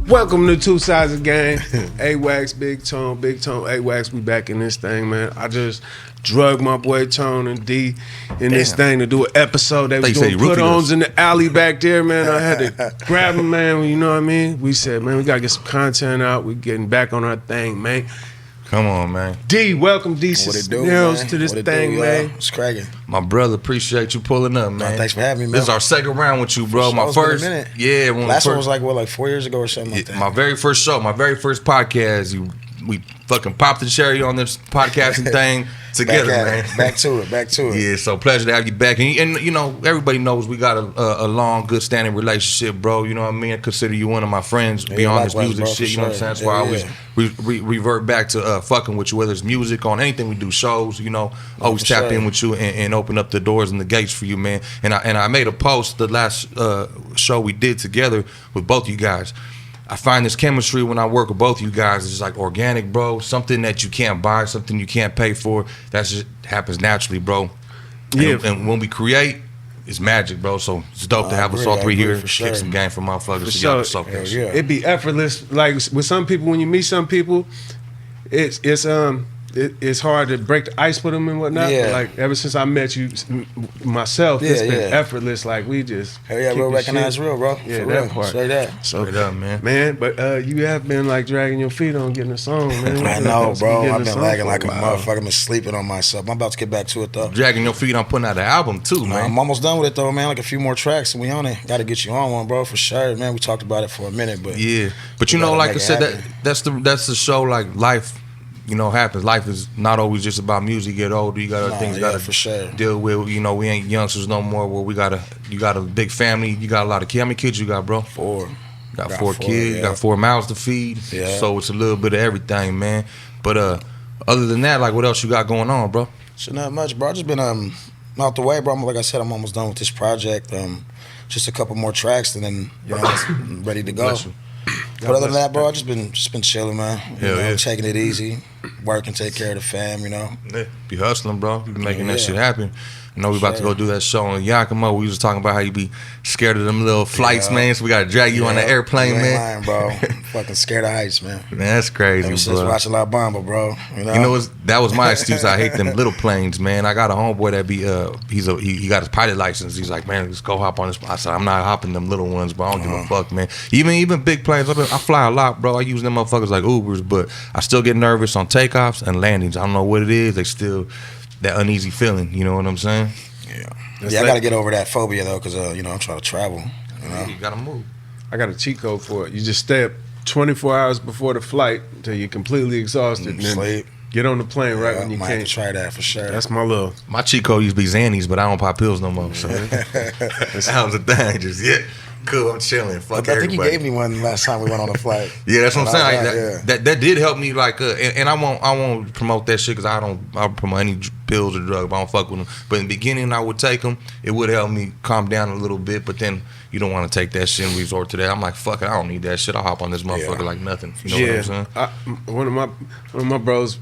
Welcome to Two Sides of Game. A-Wax, Big Tone, A-Wax, we back in this thing, man. I just drugged my boy Tone and D in this thing to do an episode. They was doing put-ons in the alley back there, man. I had to grab him, man, you know what I mean? We said, man, we got to get some content out. We getting back on our thing, man. Come on, man. D, welcome Dee Cisneros to this thing, man. It's cracking. My brother, appreciate you pulling up, man. Thanks for having me, man. This is our second round with you, bro. My first, yeah. Last one was like 4 years ago or something like that. My very first show, my very first podcast. We fucking popped the cherry on this podcasting thing together, man. Back to it. Yeah, so pleasure to have you back. And you know, everybody knows we got a long, good standing relationship, bro. You know what I mean? I consider you one of my friends beyond this music bro, shit. You know what I'm saying? That's why I always revert back to fucking with you, whether it's music, on anything we do, shows. You know, always tap in with you and open up the doors and the gates for you, man. And I made a post the last show we did together with both you guys. I find this chemistry when I work with both you guys is like organic, bro. Something that you can't buy, something you can't pay for. That just happens naturally, bro. Yeah. And when we create, it's magic, bro. So it's dope to have us all three here. Kick some game for motherfuckers. So it'd be effortless. Like with some people, when you meet some people, it's hard to break the ice with them and whatnot. Yeah. Like ever since I met you myself, it's been effortless. Like we just real recognize real, bro. Yeah, for that real. part. Straight up. Straight up, man. But you have been like dragging your feet on getting a song, man. I know, bro. I've been lagging like a motherfucker. I've been sleeping on myself. I'm about to get back to it though. Dragging your feet on putting out an album too, man. I'm almost done with it though, man. Like a few more tracks and we on it. Got to get you on one, bro, for sure, man. We talked about it for a minute, but yeah. But you know, like I said, that's the show. Like life, you know, happens. Life is not always just about music. You get older, you got other things you got to deal with. You know, we ain't youngsters no more. Where you got a big family. You got a lot of kids. How many kids you got, bro? 4. Got 4 kids. Got 4 mouths to feed. Yeah. So it's a little bit of everything, man. But other than that, like, what else you got going on, bro? So not much, bro. I just been out the way, bro. Like I said, I'm almost done with this project. Just a couple more tracks, and then I'm ready to go. But other than that, bro, I just been chilling, man. You know, taking it easy, working, take care of the fam, you know. Yeah, be hustling, bro. You be making that shit happen. You know, we about to go do that show in Yakima. We was talking about how you be scared of them little flights, man. So we got to drag you on the airplane, man. Lying, bro. Fucking scared of heights, man. Man, that's crazy, Ever since watching La Bamba, bro. You know that was my excuse. I hate them little planes, man. I got a homeboy that be he got his pilot license. He's like, man, let's go hop on this. I said, I'm not hopping them little ones, but I don't give a fuck, man. Even big planes. I fly a lot, bro. I use them motherfuckers like Ubers, but I still get nervous on takeoffs and landings. I don't know what it is. They still that uneasy feeling. You know what I'm saying? Yeah, I gotta get over that phobia though, cause I'm trying to travel. You know, you gotta move. I got a cheat code for it. You just stay up 24 hours before the flight until you're completely exhausted, and then sleep. Get on the plane right when you might can. Have to try that for sure. That's my cheat code used to be Xannies, but I don't pop pills no more. So that was the thing. Just cool. I'm chilling. Fuck I think you gave me one last time we went on a flight. Yeah, that's what I'm saying. That did help me. Like, and I won't promote that shit because I don't promote any pills or drugs. I don't fuck with them. But in the beginning, I would take them. It would help me calm down a little bit. But then you don't want to take that shit and resort to that. I'm like, fuck it. I don't need that shit. I'll hop on this motherfucker like nothing. You know what I'm saying? One of my bros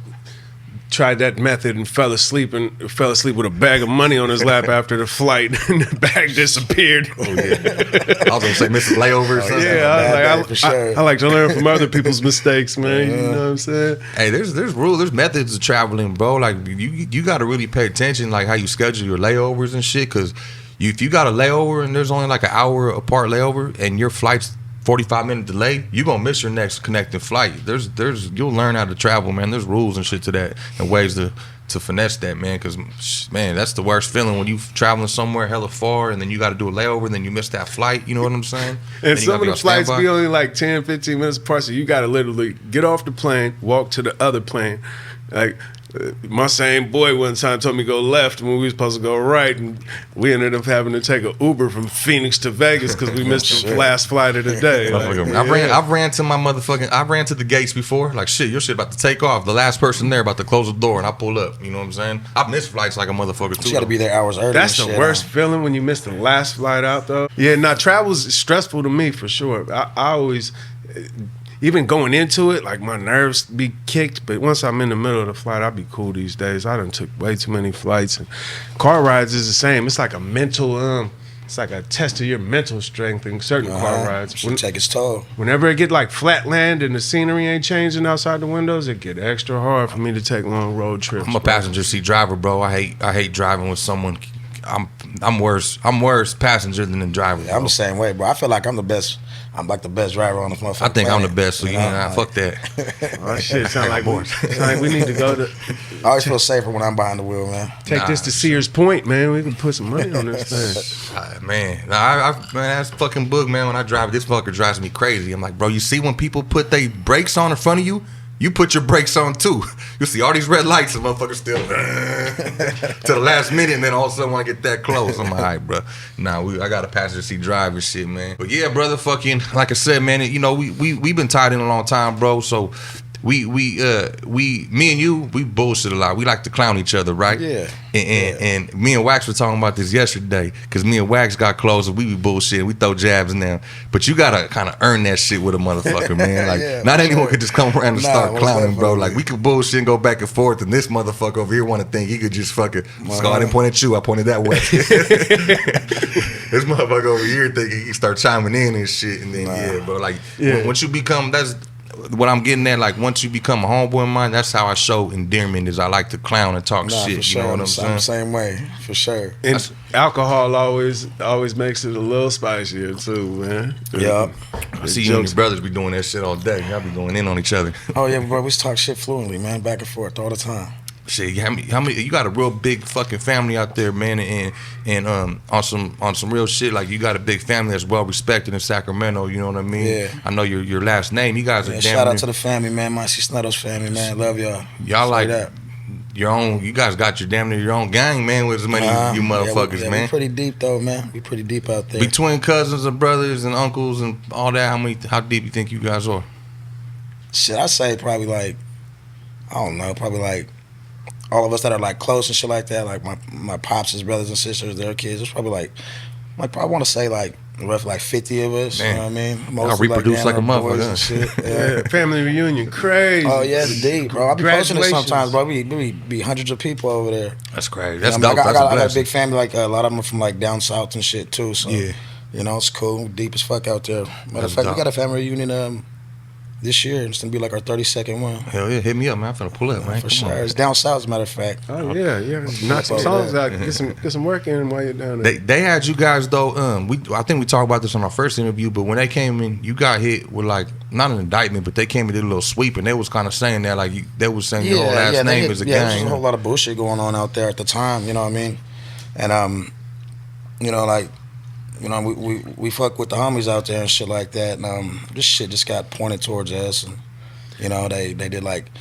tried that method and fell asleep with a bag of money on his lap after the flight, and the bag disappeared. Oh yeah, I was gonna say Mr. Layover or something. Yeah, I like to learn from other people's mistakes, man. You know what I'm saying? Hey, there's rules, there's methods of traveling, bro. Like you got to really pay attention, like how you schedule your layovers and shit, because if you got a layover and there's only like an hour apart layover and your flight's 45-minute delay, you're gonna miss your next connecting flight. You'll learn how to travel, man. There's rules and shit to that and ways to finesse that, man. Because man, that's the worst feeling when you traveling somewhere hella far and then you got to do a layover and then you miss that flight. You know what I'm saying? And some of the flights be only like 10, 15 minutes apart, so you got to literally get off the plane, walk to the other plane. Like my same boy one time told me to go left when we were supposed to go right, and we ended up having to take an Uber from Phoenix to Vegas because we missed the last flight of the day. I've ran to the gates before. Like shit, your shit about to take off. The last person there about to close the door, and I pull up. You know what I'm saying? I've missed flights like a motherfucker too. You got to be there hours early. That's the worst feeling when you miss the last flight out, though. Yeah, travel's stressful to me for sure. I always. Even going into it, like my nerves be kicked, but once I'm in the middle of the flight, I'll be cool these days. I done took way too many flights, and car rides is the same. It's like a mental it's like a test of your mental strength in certain car rides. Take its toll. Whenever it get like flat land and the scenery ain't changing outside the windows, it get extra hard for me to take long road trips. I'm a passenger seat driver, bro. I hate driving with someone. I'm worse passenger than the driver. Yeah, I'm the same way, bro. I feel like I'm the best. I'm like the best driver on this motherfucker. I think planet. I'm the best, so fuck that. Oh shit, sound like we need to go to. I always feel safer when I'm behind the wheel, man. Take this to Sears Point, man. We can put some money on this thing. Man, man, that's fucking book, man. When I drive, this fucker drives me crazy. I'm like, bro, you see when people put their brakes on in front of you? You put your brakes on too. You see all these red lights, and motherfuckers still to the last minute, and then all of a sudden when I get that close, I'm like, all right, bro. Nah, I got a passenger seat driver shit, man. But yeah, brother, fucking like I said, man. You know, we been tied in a long time, bro. So me and you, we bullshit a lot. We like to clown each other, right? Yeah. And me and Wax were talking about this yesterday, because me and Wax got close and we be bullshit. We throw jabs in there, but you gotta kind of earn that shit with a motherfucker, man. Like not anyone could just come around and start clowning, bro. Like we could bullshit and go back and forth, and this motherfucker over here want to think he could just fucking. So I didn't point at you, I pointed that way. This motherfucker over here thinking he start chiming in and shit, and then bro, like once you become that's. What I'm getting at, like once you become a homeboy of mine, that's how I show endearment. Is I like to clown and talk shit. Sure. You know what I'm saying? Same way, for sure. And alcohol always makes it a little spicier too, man. Yeah. I see you and your brothers be doing that shit all day. Y'all be going in on each other. Oh yeah, bro, we talk shit fluently, man, back and forth all the time. Shit, how many? You got a real big fucking family out there, man, and on some real shit. Like you got a big family that's well respected in Sacramento. You know what I mean? Yeah. I know your last name. You guys are damn. Shout out to the family, man. My Dee Cisneros family, man. Love y'all. Y'all like that. Your own. You guys got your damn near your own gang, man. With as many you motherfuckers, man. We pretty deep though, man. We pretty deep out there. Between cousins and brothers and uncles and all that, how deep you think you guys are? Shit, I say probably like, I don't know, probably like. All of us that are like close and shit like that, like my pops' brothers and sisters, their kids, it's probably like I want to say like roughly like 50 of us. Man. You know what I mean? Most I reproduce like a motherfucker. Yeah, family reunion, crazy. Oh yeah, it's deep, bro. I be posting it sometimes, bro. We be hundreds of people over there. That's crazy. That's dope. I got a big family. Like a lot of them are from like down south and shit too. So yeah, you know it's cool, deep as fuck out there. Matter of fact, we got a family reunion this year. It's gonna be like our 32nd one. Hell yeah, hit me up, man. I'm finna pull up, man. For sure. It's down south, as a matter of fact. Oh yeah. Knock some songs out. Get some work in while you're down there. They had you guys though. I think we talked about this on our first interview, but when they came in, you got hit with like not an indictment, but they came and did a little sweep, and they was kind of saying that like they was saying your whole last name is a gang. There's a whole lot of bullshit going on out there at the time. You know what I mean? And you know like. You know, we fuck with the homies out there and shit like that, and this shit just got pointed towards us, and you know they did like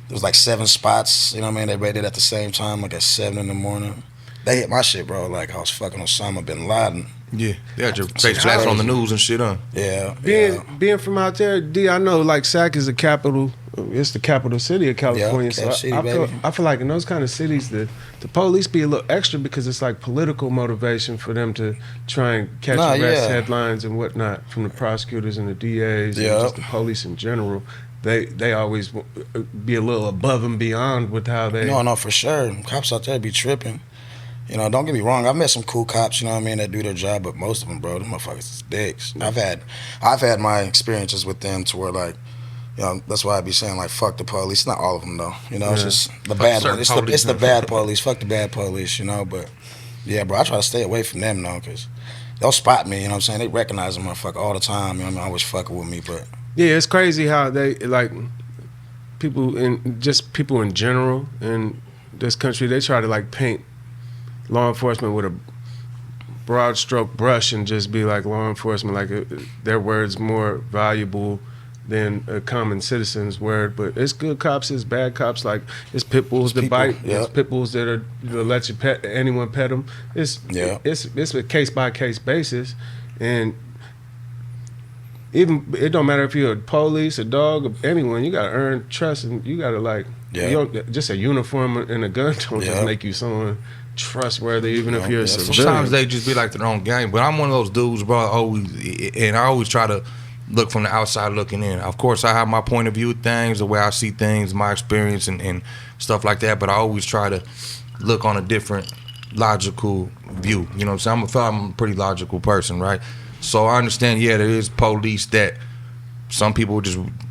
there was like 7 spots. You know what I mean? They raided at the same time, like at 7 in the morning. They hit my shit, bro. Like I was fucking Osama bin Laden. Yeah, they had your face flashed on the news and shit, huh? Yeah. Being from out there, D, I know like Sac is the capital. It's the capital city of California. Yeah, so I feel like in those kind of cities, the police be a little extra because it's like political motivation for them to try and catch arrest headlines and whatnot from the prosecutors and the DAs and just the police in general. They always be a little above and beyond with how they. No, for sure. Cops out there be tripping. You know, don't get me wrong. I've met some cool cops, you know what I mean, that do their job, but most of them, bro, them motherfuckers is dicks. I've had my experiences with them to where like, you know, that's why I be saying like, fuck the police. Not all of them though, you know. It's just the bad one. It's the bad police. Fuck the bad police, you know. But yeah, bro, I try to stay away from them though, cause they'll spot me. You know what I'm saying? They recognize a motherfucker all the time. You know what I mean? Always fucking with me, but yeah, it's crazy how they like people in general in this country. They try to like paint law enforcement with a broad stroke brush and just be like law enforcement, like their word's more valuable than a common citizen's word. But it's good cops, it's bad cops. Like it's pit bulls that bite, it's pit bulls that let you pet anyone pet them. It's a case by case basis, and even it don't matter if you're a police, a dog, or anyone. You gotta earn trust, and you gotta like just a uniform and a gun don't just make you someone trustworthy, even if you're a civilian. Sometimes they just be like their own gang, but I'm one of those dudes, bro. I always try to look from the outside looking in. Of course, I have my point of view of things, the way I see things, my experience and stuff like that, but I always try to look on a different logical view. You know what I'm saying? I'm a pretty logical person, right? So I understand, there is police that some people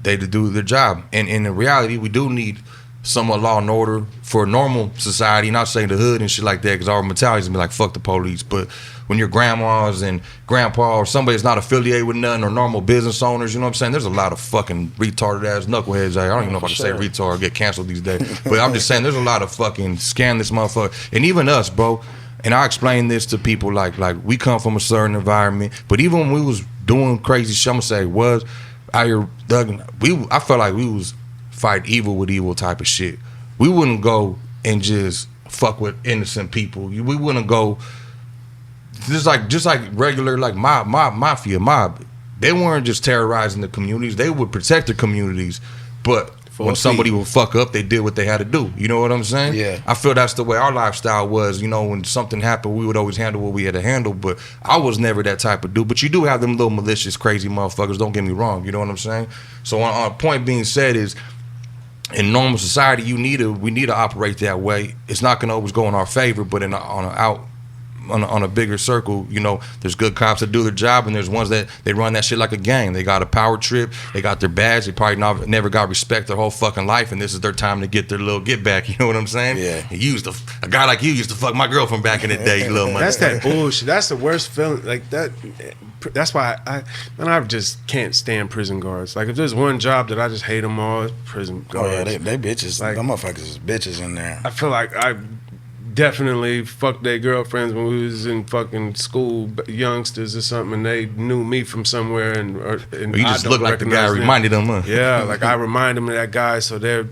they do their job. And in reality, we do need somewhat law and order for a normal society, not saying the hood and shit like that, because our mentality is gonna be like, fuck the police. But when your grandmas and grandpa or somebody that's not affiliated with nothing, or normal business owners, you know what I'm saying? There's a lot of fucking retarded ass knuckleheads out here. I don't even know if I can say retard or get canceled these days. But I'm just saying there's a lot of fucking scandalous motherfuckers. And even us, bro. And I explain this to people like we come from a certain environment. But even when we was doing crazy shit, I'm gonna say was out here thugging, I felt like we was fight evil with evil type of shit. We wouldn't go and just fuck with innocent people. We wouldn't go just like regular like mafia mob. They weren't just terrorizing the communities. They would protect the communities, but when somebody would fuck up, they did what they had to do. You know what I'm saying? Yeah. I feel that's the way our lifestyle was. You know, when something happened, we would always handle what we had to handle. But I was never that type of dude. But you do have them little malicious, crazy motherfuckers. Don't get me wrong. You know what I'm saying? So on point being said is, in normal society, we need to operate that way. It's not going to always go in our favor, but on a bigger circle, you know, there's good cops that do their job, and there's ones that they run that shit like a gang. They got a power trip, they got their badge, they probably never got respect their whole fucking life, and this is their time to get their little get back. You know what I'm saying? Yeah. A guy like you used to fuck my girlfriend back in the day, you little mother. That's that bullshit. That's the worst feeling. Like that. That's why I just can't stand prison guards. Like if there's one job that I just hate them all, it's prison guards. Oh yeah, they bitches. Like, them motherfuckers is bitches in there. I feel like I definitely fucked their girlfriends when we was in fucking school, youngsters or something, and they knew me from somewhere, and you just look like the guy reminded them, huh? Yeah, like I remind them of that guy, so they're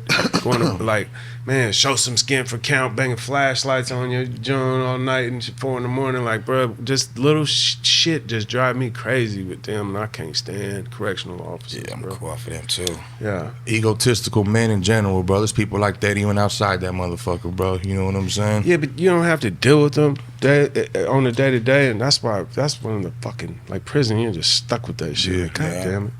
going to like, man, show some skin for count, banging flashlights on your joint all night and 4 a.m. Like, bro, just little shit just drive me crazy with them, and I can't stand correctional officers. Yeah, I'm bro. cool for them too. Yeah, egotistical men in general, bro. There's people like that even outside that motherfucker, bro. You know what I'm saying? Yeah, but you don't have to deal with them on the day to day, and that's one of the fucking, like, prison. You're just stuck with that shit. Yeah. Like, God damn it.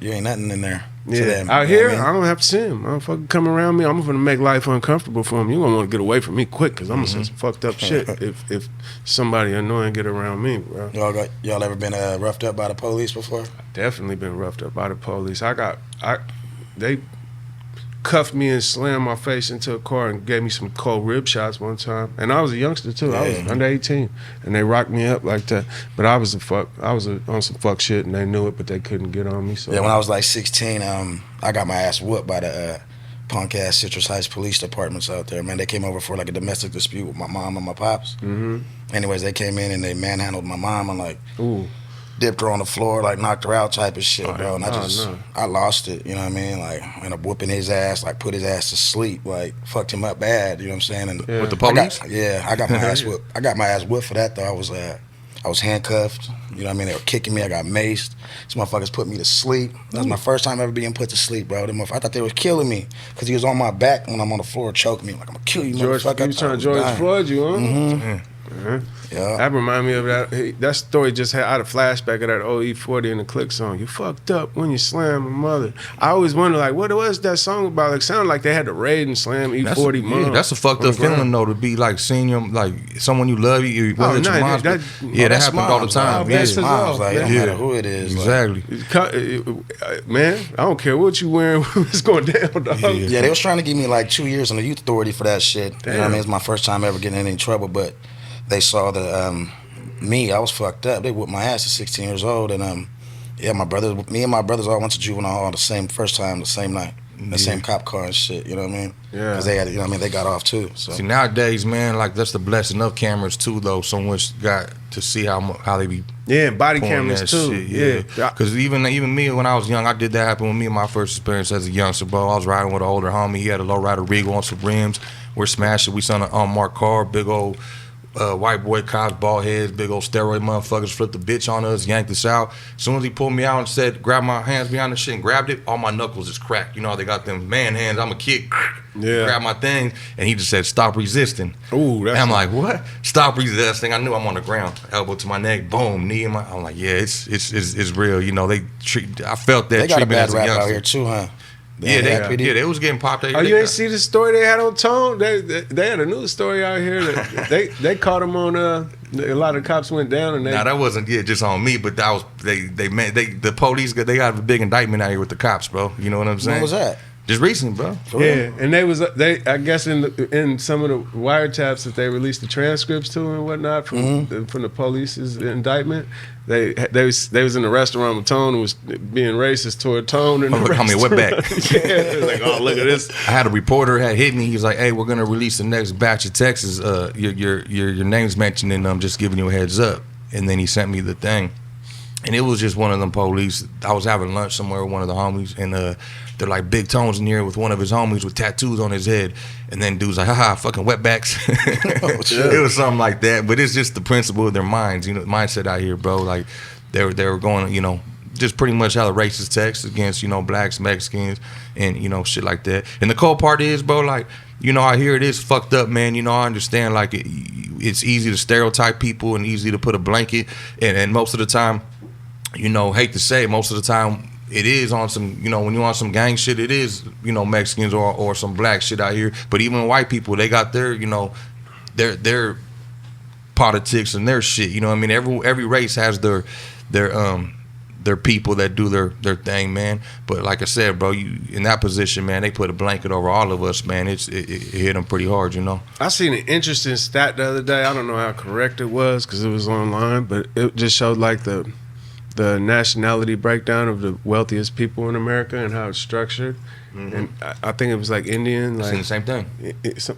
You ain't nothing in there. Yeah, them, out here, I don't have to see him. I don't fucking come around me. I'm gonna make life uncomfortable for him. You're gonna want to get away from me quick, because I'm gonna say some fucked up shit if somebody annoying get around me, bro. Y'all ever been roughed up by the police before? Definitely been roughed up by the police. They cuffed me and slammed my face into a car and gave me some cold rib shots one time. And I was a youngster too. I was under 18, and they rocked me up like that. But I was on some fuck shit, and they knew it, but they couldn't get on me. So yeah, when I was like 16, I got my ass whooped by the punk ass Citrus Heights police departments out there. Man, they came over for like a domestic dispute with my mom and my pops. Mm-hmm. Anyways, they came in and they manhandled my mom and like. Ooh. Dipped her on the floor, like knocked her out type of shit, bro. And I lost it, you know what I mean? Like, I ended up whooping his ass, like put his ass to sleep, like fucked him up bad, you know what I'm saying? And with the police? I got my ass whooped. I got my ass whooped for that though. I was handcuffed, you know what I mean? They were kicking me, I got maced. These motherfuckers put me to sleep. That was my first time ever being put to sleep, bro. I thought they was killing me, because he was on my back when I'm on the floor choking me. Like, I'm gonna kill you, motherfucker. He was trying to George Floyd you, huh? Mm-hmm. Yeah, that remind me of that story. Just had I had a flashback of that old E40 in the Click song. You fucked up when you slammed my mother. I always wonder, like, what was that song about? Like, sounded like they had to raid and slam E40 mom. Yeah, that's a fucked up feeling though, to be like seeing your, like someone you love, whether it's your mom's. That happens all the time. That's moms, like, no matter who it is. Exactly. Like, man, I don't care what you wearing. It's going down, dog. Yeah, they was trying to give me like 2 years on the youth authority for that shit. Damn. You know what I mean? It's my first time ever getting in any trouble, but they saw me. I was fucked up. They whooped my ass at 16 years old, and me and my brothers all went to juvenile hall the same night, the same cop car and shit. You know what I mean? Yeah. Because they had, you know what I mean, they got off too. So. See, nowadays, man, like that's the blessing of cameras too, though. Someone's got to see how they be. Yeah, body cameras too. Shit. Yeah. Because even me, when I was young, I did that happen with me in my first experience as a youngster, bro. I was riding with an older homie. He had a lowrider Regal on some rims. We're smashing. We saw an unmarked car, big old. White boy cops, bald heads, big old steroid motherfuckers flipped the bitch on us, yanked us out. As soon as he pulled me out and said, grab my hands behind the shit and grabbed it, all my knuckles is cracked. You know how they got them man hands, I'm a kid, grab my thing, and he just said, stop resisting. Ooh, that's I'm like, what? Stop resisting. I knew I'm on the ground, elbow to my neck, boom, knee in my, I'm like, yeah, it's real. You know, I felt that they got treatment a bad as a rap youngster. out here too, huh? They was getting popped. Oh, you ain't see the story they had on Tone? They had a news story out here that they caught him on. A lot of cops went down and that wasn't just on me, but that was the police they got a big indictment out here with the cops, bro. You know what I'm saying? When was that? Just recent, bro. Yeah, and I guess in some of the wiretaps that they released the transcripts to and whatnot from the police's indictment, they was in the restaurant with Tone and was being racist toward Tone and call me a wetback. Yeah, like, oh, look at this. I had a reporter had hit me. He was like, "Hey, we're gonna release the next batch of texts. Your name's mentioned, and I'm just giving you a heads up." And then he sent me the thing, and it was just one of them police. I was having lunch somewhere with one of the homies, and they're like, Big Tone's in here with one of his homies with tattoos on his head. And then dude's like, haha, fucking wetbacks. It was something like that. But it's just the principle of their minds, mindset out here, bro. Like, they were going, just pretty much how the racist text against, blacks, Mexicans, and, shit like that. And the cold part is, bro, like, I hear it is fucked up, man. I understand, like, it's easy to stereotype people and easy to put a blanket. And most of the time, hate to say it, most of the time, it is on some, when you're on some gang shit, it is, Mexicans or some black shit out here. But even white people, they got their, their politics and their shit. You know what I mean? Every race has their people that do their thing, man. But like I said, bro, you in that position, man, they put a blanket over all of us, man. It hit them pretty hard, I seen an interesting stat the other day. I don't know how correct it was because it was online, but it just showed like the nationality breakdown of the wealthiest people in America and how it's structured. And I think it was like Indian. Like, it's the same thing.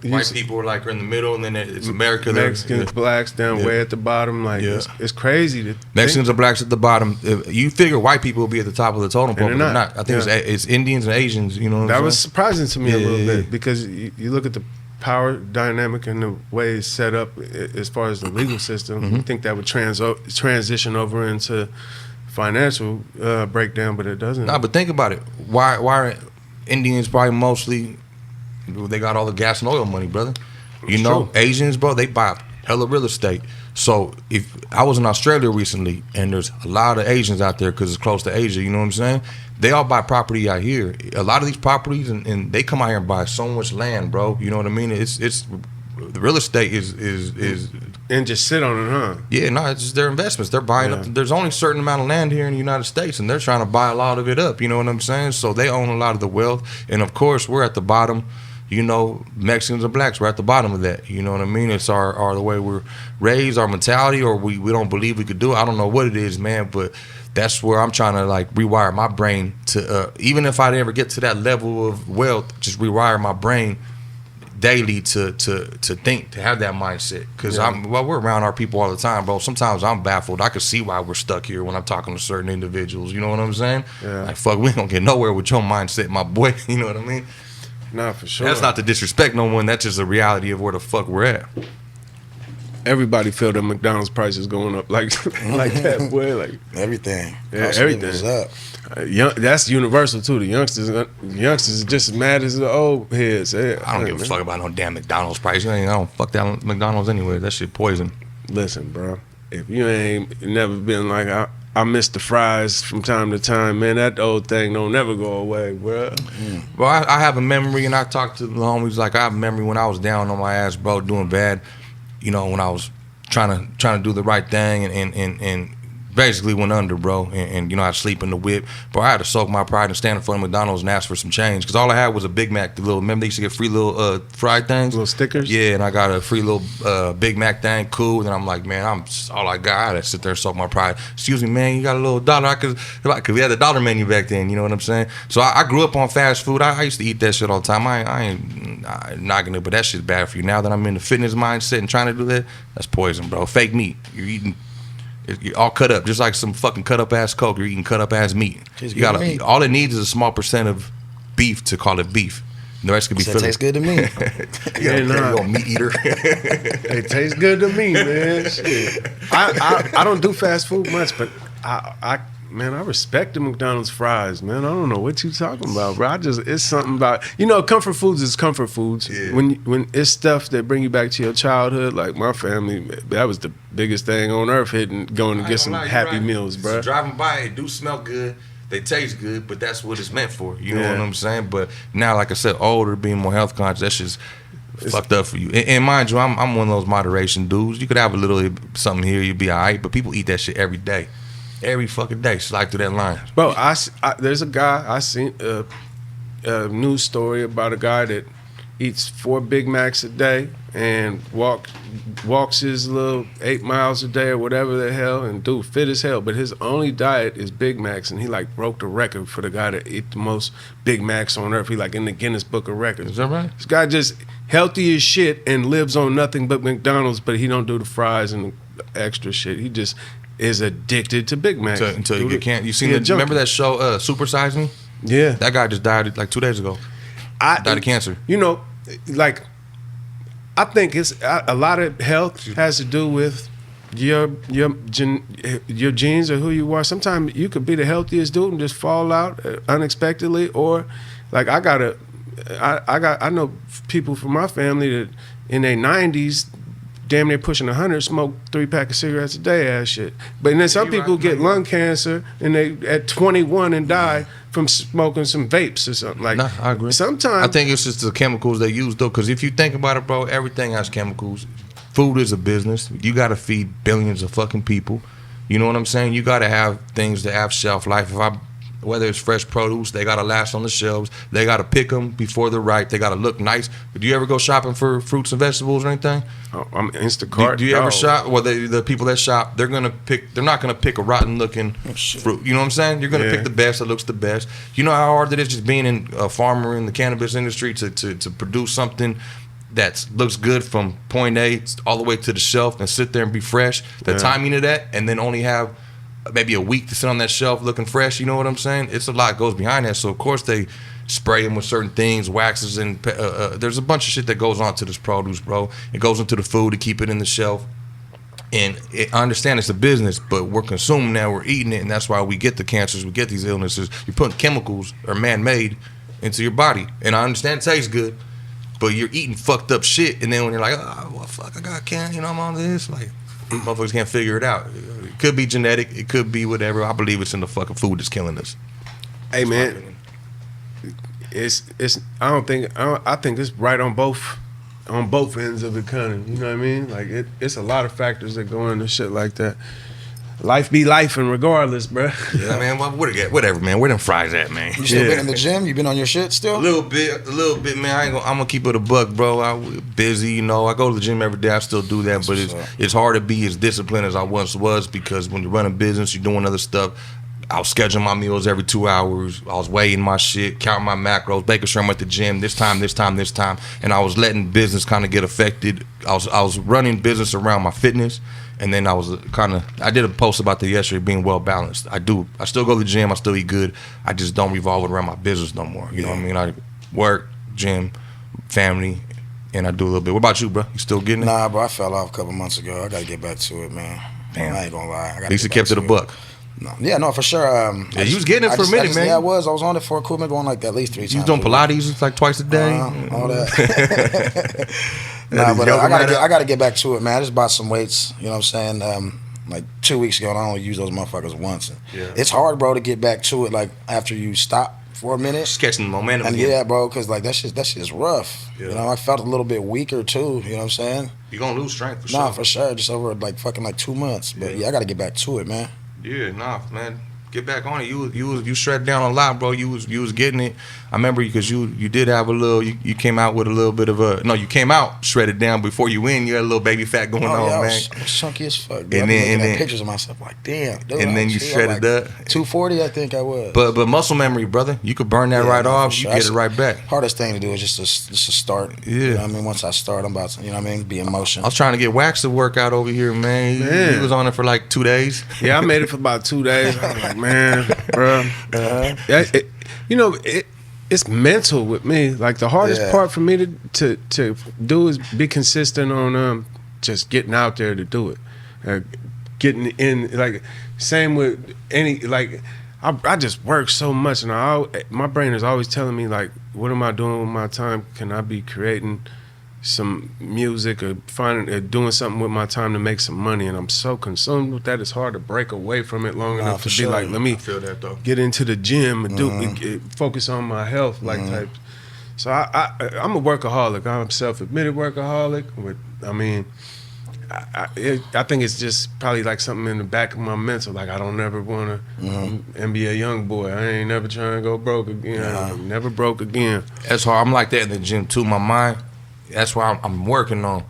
White people are like in the middle, and then it's America. Mexicans, blacks down way at the bottom. Like it's crazy. Mexicans and blacks at the bottom. You figure white people will be at the top of the totem pole, but they're not. I think it's Indians and Asians. That was surprising to me a little bit because you look at the power dynamic and the way it's set up as far as the legal system. You think that would transition over into financial breakdown, but it doesn't. Nah, but think about it. Why are Indians probably mostly, they got all the gas and oil money, brother. True. Asians, bro, they buy hella real estate. So if I was in Australia recently, and there's a lot of Asians out there because it's close to Asia, you know what I'm saying? They all buy property out here. A lot of these properties, and they come out here and buy so much land, bro. You know what I mean? It's the real estate is and just sit on it, huh? Yeah, no, it's just their investments. They're buying up. There's only a certain amount of land here in the United States, and they're trying to buy a lot of it up. You know what I'm saying? So they own a lot of the wealth, and of course, we're at the bottom. Mexicans and blacks, we're at the bottom of that. You know what I mean? It's our the way we're raised, our mentality, or we don't believe we could do it. I don't know what it is, man, but that's where I'm trying to like rewire my brain to even if I never get to that level of wealth, just rewire my brain daily to think, to have that mindset. Because we're around our people all the time, bro. Sometimes I'm baffled. I can see why we're stuck here when I'm talking to certain individuals. You know what I'm saying? Yeah. Like, fuck, we ain't gonna get nowhere with your mindset, my boy. You know what I mean? Nah, for sure. That's not to disrespect no one. That's just a reality of where the fuck we're at. Everybody feel the McDonald's prices going up like that, boy. Like everything. Yeah, everything is up. That's universal too. The youngsters are just as mad as the old heads. I don't give a fuck about no damn McDonald's price. I don't fuck that McDonald's anyway. That shit poison. Listen, bro. If you ain't never been like I miss the fries from time to time, man. That old thing don't never go away, bro. Well, I have a memory, and I talked to the homies. Like, I have a memory when I was down on my ass, bro, doing bad. When I was trying to do the right thing and basically went under, bro. And I'd sleep in the whip. Bro, I had to soak my pride and stand in front of McDonald's and ask for some change. Because all I had was a Big Mac. Remember they used to get free little fried things? Little stickers? Yeah, and I got a free little Big Mac thing. Cool. And then I'm like, man, all I got. I had to sit there and soak my pride. Excuse me, man, you got a little dollar? Because we had the dollar menu back then, you know what I'm saying? So I grew up on fast food. I used to eat that shit all the time. I ain't knocking it, but that shit's bad for you. Now that I'm in the fitness mindset and trying to do that, that's poison, bro. Fake meat. You're eating... You're all cut up, just like some fucking cut up ass Coke. You're eating cut up ass meat. All it needs is a small percent of beef to call it beef. The rest could be filled. Tastes good to me. You're a meat eater. It tastes good to me, man. Shit. I don't do fast food much, but I respect the McDonald's fries, man. I don't know what you talking about, bro. It's something about, comfort foods is comfort foods. Yeah. When it's stuff that bring you back to your childhood, like my family, that was the biggest thing on earth, going to get some Happy Meals, bro. Driving by, it do smell good. They taste good, but that's what it's meant for. You know what I'm saying? But now, like I said, older, being more health conscious, that's just fucked up for you. And mind you, I'm one of those moderation dudes. You could have a little something here, you'd be all right. But people eat that shit every day. Every fucking day. Slide through that line. Bro, there's a guy, I seen a news story about a guy that eats 4 Big Macs a day and walks his little 8 miles a day or whatever the hell, and dude fit as hell, but his only diet is Big Macs, and he like broke the record for the guy that ate the most Big Macs on earth. He like in the Guinness Book of Records. Is that right? This guy just healthy as shit and lives on nothing but McDonald's, but he don't do the fries and the extra shit. He just is addicted to Big Macs. Until you get can't. You seen remember that show Super Size Me? Yeah. That guy just died like 2 days ago. Died of cancer. You know, like, I think it's a lot of health has to do with your genes or who you are. Sometimes you could be the healthiest dude and just fall out unexpectedly, or like I know people from my family that in their 90s, damn near pushing 100, smoke 3 packs of cigarettes a day, ass shit. But then some people get lung cancer and they at 21 and die from smoking some vapes or something. Like, nah, I agree. Sometimes I think it's just the chemicals they use though, because if you think about it, bro, everything has chemicals. Food is a business. You got to feed billions of fucking people. You know what I'm saying? You got to have things that have shelf life. Whether it's fresh produce, they got to last on the shelves. They got to pick them before they're ripe. They got to look nice. Do you ever go shopping for fruits and vegetables or anything? Oh, I'm Instacart. Do you ever shop? Well, the people that shop, they're not gonna pick a rotten looking fruit. You know what I'm saying? You're gonna pick the best that looks the best. You know how hard it is just being a farmer in the cannabis industry to produce something that looks good from point A all the way to the shelf and sit there and be fresh. The timing of that, and then only have maybe a week to sit on that shelf looking fresh. You know what I'm saying? It's a lot goes behind that. So of course they spray them with certain things, waxes, and there's a bunch of shit that goes on to this produce, bro. It goes into the food to keep it in the shelf. And I understand it's a business, but we're consuming that, we're eating it, and that's why we get the cancers, we get these illnesses. You're putting chemicals or man-made into your body. And I understand it tastes good, but you're eating fucked up shit, and then when you're like, oh, well, fuck, I got cancer, you know, I'm on this, like, motherfuckers can't figure it out. It could be genetic, it could be whatever. I believe it's in the fucking food that's killing us. Hey, man, I think it's right on both ends of it, kind of. You know what I mean? Like it's a lot of factors that go into shit like that. Life be life, and regardless, bro. Yeah, man. Whatever, man. Where them fries at, man? You still been in the gym? You been on your shit still? A little bit, man. I'm gonna keep it a buck, bro. I'm busy, you know. I go to the gym every day. I still do that, but it's hard to be as disciplined as I once was, because when you're running business, you're doing other stuff. I was scheduling my meals every 2 hours. I was weighing my shit, counting my macros, making sure I'm at the gym this time, and I was letting business kind of get affected. I was running business around my fitness, and then I did a post about that yesterday, being well balanced. I still go to the gym, I still eat good. I just don't revolve it around my business no more. You know what I mean? I work, gym, family, and I do a little bit. What about you, bro? You still getting it? Nah, bro, I fell off a couple months ago. I gotta get back to it, man. Damn. I ain't gonna lie. At least you kept it a buck. No. Yeah, no, for sure. Yeah, you was getting it for a minute, man. Yeah, I was on it for a cool minute, going like at least 3 times. You was doing Pilates like twice a day? All that. Nah, but I gotta get back to it, man. I just bought some weights, you know what I'm saying? Like 2 weeks ago, and I only used those motherfuckers once. And it's hard, bro, to get back to it, like, after you stop for a minute. Just catching the momentum and again. Yeah, bro, because like that shit's rough. Yeah. You know, I felt a little bit weaker too, you know what I'm saying? You're gonna lose strength for sure. Nah, for sure. Just over like fucking like 2 months. But yeah, I gotta get back to it, man. Yeah, nah, man. Get back on it. You shredded down a lot, bro. You was getting it. I remember because you did have a little. You came out with a little bit of a. No, you came out shredded down before you went. You had a little baby fat going on, man. I was chunky as fuck. Bro. And then pictures of myself like, damn. Dude, and then you shredded up. 240, I think I was. But muscle memory, brother. You could burn that right off. You get it right back. Hardest thing to do is just to start. Yeah. You know what I mean? Once I start, I'm about to. You know what I mean? Be in motion. I was trying to get Wax to work out over here, man. He was on it for like 2 days. Yeah, I made it for about 2 days. I was like, man, bro. It's mental with me. Like the hardest part for me to do is be consistent on just getting out there to do it, getting in. Like same with any like. I just work so much, and my brain is always telling me like, what am I doing with my time? Can I be creating some music or doing something with my time to make some money, and I'm so consumed with that, it's hard to break away from it long enough to be like, let me get into the gym and focus on my health, like type. So I'm a workaholic. I'm a self-admitted workaholic. I think it's just probably like something in the back of my mental. Like I don't ever want to be a young boy. I ain't never trying to go broke again. Never broke again. That's hard. I'm like that in the gym too. My mind. That's why I'm working on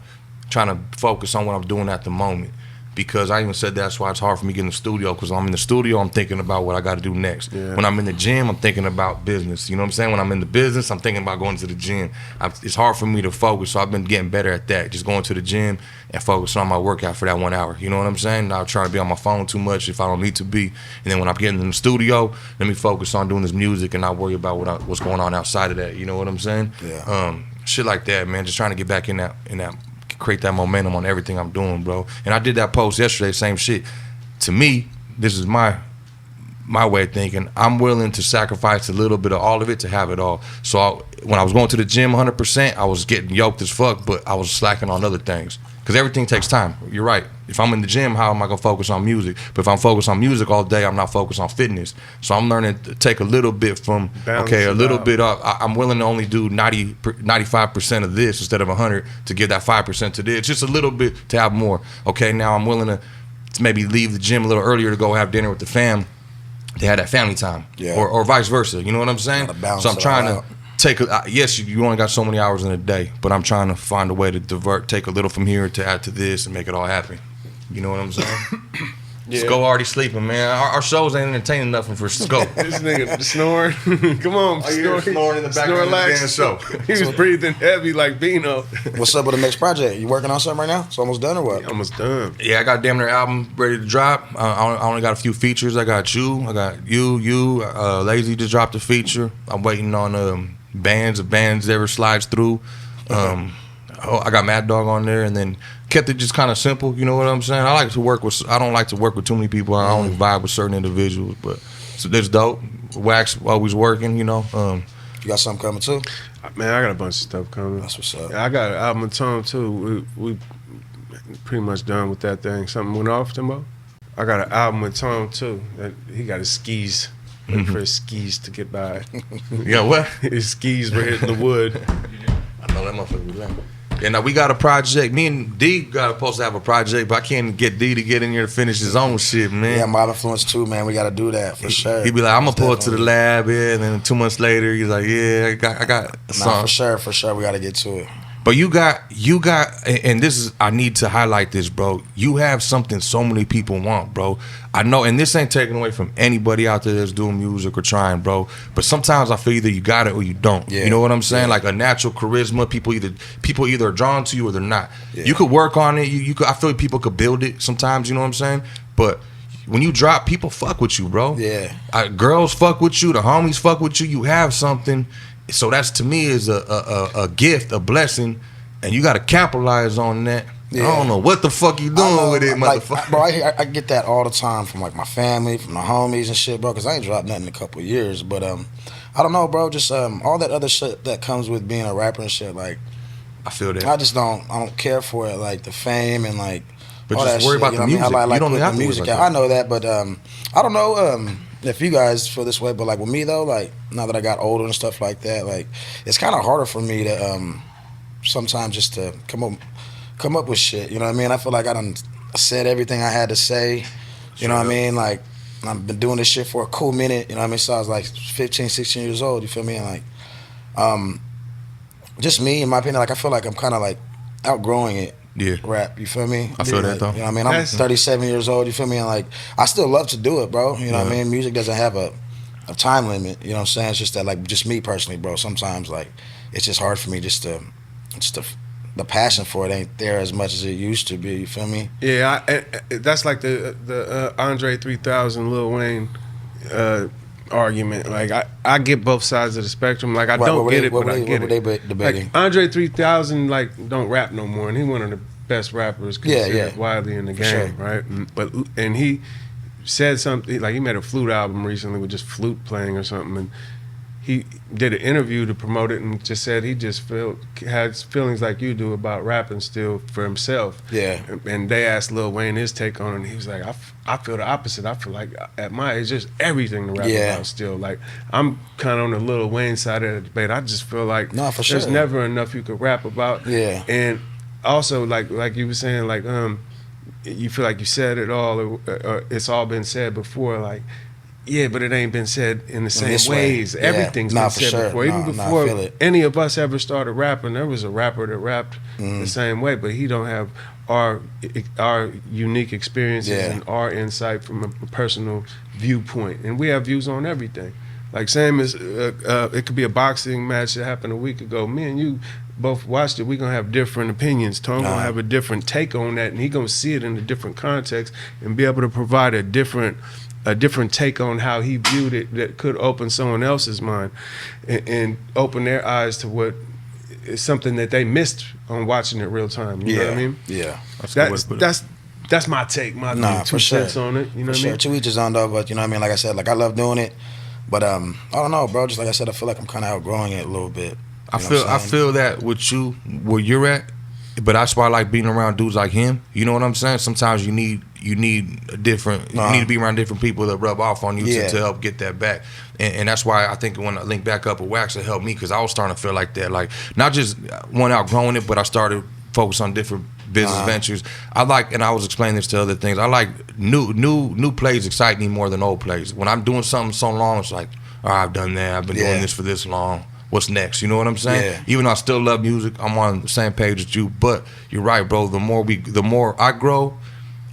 trying to focus on what I'm doing at the moment. Because I even said that's why it's hard for me to get in the studio. Because when I'm in the studio, I'm thinking about what I got to do next. Yeah. When I'm in the gym, I'm thinking about business. You know what I'm saying? When I'm in the business, I'm thinking about going to the gym. It's hard for me to focus, so I've been getting better at that. Just going to the gym and focus on my workout for that 1 hour. You know what I'm saying? Not trying to be on my phone too much if I don't need to be. And then when I'm getting in the studio, let me focus on doing this music and not worry about what's going on outside of that. You know what I'm saying? Yeah. Shit like that, man. Just trying to get back in that. Create that momentum on everything I'm doing, bro. And I did that post yesterday, same shit. To me, this is my way of thinking. I'm willing to sacrifice a little bit of all of it to have it all. So when I was going to the gym 100%, I was getting yoked as fuck, but I was slacking on other things. Because everything takes time. You're right. If I'm in the gym, how am I going to focus on music? But if I'm focused on music all day, I'm not focused on fitness. So I'm learning to take a little bit from, bit up. I'm willing to only do 95% of this instead of 100 to give that 5% to this. Just a little bit to have more. Okay, now I'm willing to maybe leave the gym a little earlier to go have dinner with the fam. They had that family time. Yeah. Or vice versa. You know what I'm saying? So I'm trying to yes, you only got so many hours in a day, but I'm trying to find a way to take a little from here to add to this and make it all happen. You know what I'm saying? Yeah. Sco already sleeping, man. Our shows ain't entertaining nothing for Sco. This nigga snoring. Come on, snoring in the back of the damn show. He was breathing heavy like Bino. What's up with the next project? You working on something right now? It's almost done or what? Almost done. Yeah, I got damn near album ready to drop. I only got a few features. I got you. Lazy just dropped a feature. I'm waiting on bands. If bands ever slides through. I got Mad Dog on there, and then kept it just kind of simple. You know what I'm saying? I don't like to work with too many people. I only vibe with certain individuals, but so that's dope. Wax always working, you know. You got something coming too? Man, I got a bunch of stuff coming. That's what's up. I got an album of Tone too. We pretty much done with that thing. Something went off, Timbo? I got an album with Tone too. He got his skis. Waiting for his skis to get by. Yeah, what? His skis were hitting the wood. I know that motherfucker was that. Yeah, now we got a project. Me and D supposed to have a project, but I can't get D to get in here to finish his own shit, man. Yeah, Mob Influence too, man. We got to do that for sure. He be like, I'm gonna pull it to the lab, yeah, and then 2 months later, he's like, yeah, I got something. For sure, we got to get to it. But you got, and this is, I need to highlight this, bro. You have something so many people want, bro. I know, and this ain't taken away from anybody out there that's doing music or trying, bro. But sometimes I feel either you got it or you don't. Yeah. You know what I'm saying? Yeah. Like a natural charisma, people either are drawn to you or they're not. Yeah. You could work on it. You could. I feel like people could build it sometimes. You know what I'm saying? But when you drop, people fuck with you, bro. Yeah. Girls fuck with you. The homies fuck with you. You have something. So that's, to me, is a gift, a blessing, and you got to capitalize on that. Yeah. I don't know what the fuck you doing with it, motherfucker. Bro, I get that all the time from like my family, from the homies and shit, bro, because I ain't dropped nothing in a couple of years. But I don't know, bro, just all that other shit that comes with being a rapper and shit, like, I feel that. I don't care for it, like the fame and like but all just that worry shit. about the music. I like you don't have the music. Like I know that, but I don't know if you guys feel this way, but like with me though, like now that I got older and stuff like that, like it's kind of harder for me to sometimes just to come up with shit. You know what I mean? I feel like I done said everything I had to say. You know what I mean? Like I've been doing this shit for a cool minute. You know what I mean? So I was like 15, 16 years old. You feel me? And like, just me, in my opinion, like I feel like I'm kind of like outgrowing it. Yeah. Rap, you feel me? I feel that though. You know what I mean? I'm 37 years old, you feel me? And like, I still love to do it, bro. You know what I mean? Music doesn't have a time limit, you know what I'm saying? It's just that, like, just me personally, bro, sometimes, like, it's just hard for me the passion for it ain't there as much as it used to be, you feel me? Yeah, that's like the Andre 3000, Lil Wayne argument. Like, I get both sides of the spectrum. Like, I don't get it, but I get it. What were they debating? Like, Andre 3000, like, don't rap no more, and he one of the best rappers considered widely in the game, right? And he said something, like, he made a flute album recently with just flute playing or something, and he did an interview to promote it and just said he just has feelings like you do about rapping still for himself. Yeah. And they asked Lil Wayne his take on it, and he was like, I feel the opposite. I feel like at my age, just everything to rap about still. Like, I'm kind of on the Lil Wayne side of the debate. I just feel like there's never enough you could rap about. Yeah. And also, like you were saying, like, you feel like you said it all, or it's all been said before, like, yeah, but it ain't been said in the same ways. Yeah. Everything's been said before. Even before any of us ever started rapping, there was a rapper that rapped the same way, but he don't have our unique experiences and our insight from a personal viewpoint. And we have views on everything. Like, same as it could be a boxing match that happened a week ago. Me and you both watched it. We're going to have different opinions. Tone going to have a different take on that, and he going to see it in a different context and be able to provide a different take on how he viewed it that could open someone else's mind and open their eyes to what is something that they missed on watching it real time. You know what I mean? Yeah. That's my take, my 2 cents on it. You know what I mean? To each his own, though, but you know what I mean? Like I said, like, I love doing it, but I don't know, bro. Just like I said, I feel like I'm kind of outgrowing it a little bit. I feel that with you, where you're at, but that's why I like being around dudes like him. You know what I'm saying? Sometimes you need a different. You need to be around different people that rub off on you to help get that back. And that's why I think when I link back up with Wax, it helped me, because I was starting to feel like that. Like, not just one outgrowing it, but I started focus on different business ventures. I like, and I was explaining this to other things, I like new plays excite me more than old plays. When I'm doing something so long, it's like, all right, I've done that. I've been doing this for this long. What's next? You know what I'm saying? Yeah. Even though I still love music, I'm on the same page as you. But you're right, bro. The more I grow,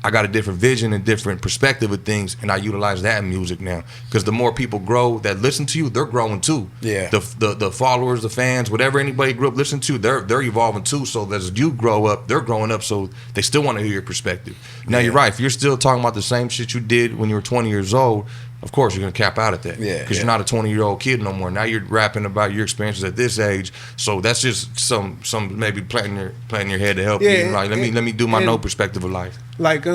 I got a different vision and different perspective of things, and I utilize that in music now. Because the more people grow that listen to you, they're growing too. Yeah. The followers, the fans, whatever anybody grew up listening to, they're evolving too. So as you grow up, they're growing up, so they still want to hear your perspective. Now you're right. If you're still talking about the same shit you did when you were 20 years old, of course you're gonna cap out at that. Yeah. Because you're not a 20-year-old kid no more. Now you're rapping about your experiences at this age. So that's just some maybe planting your head to help you. Like, let me do my no perspective of life. Like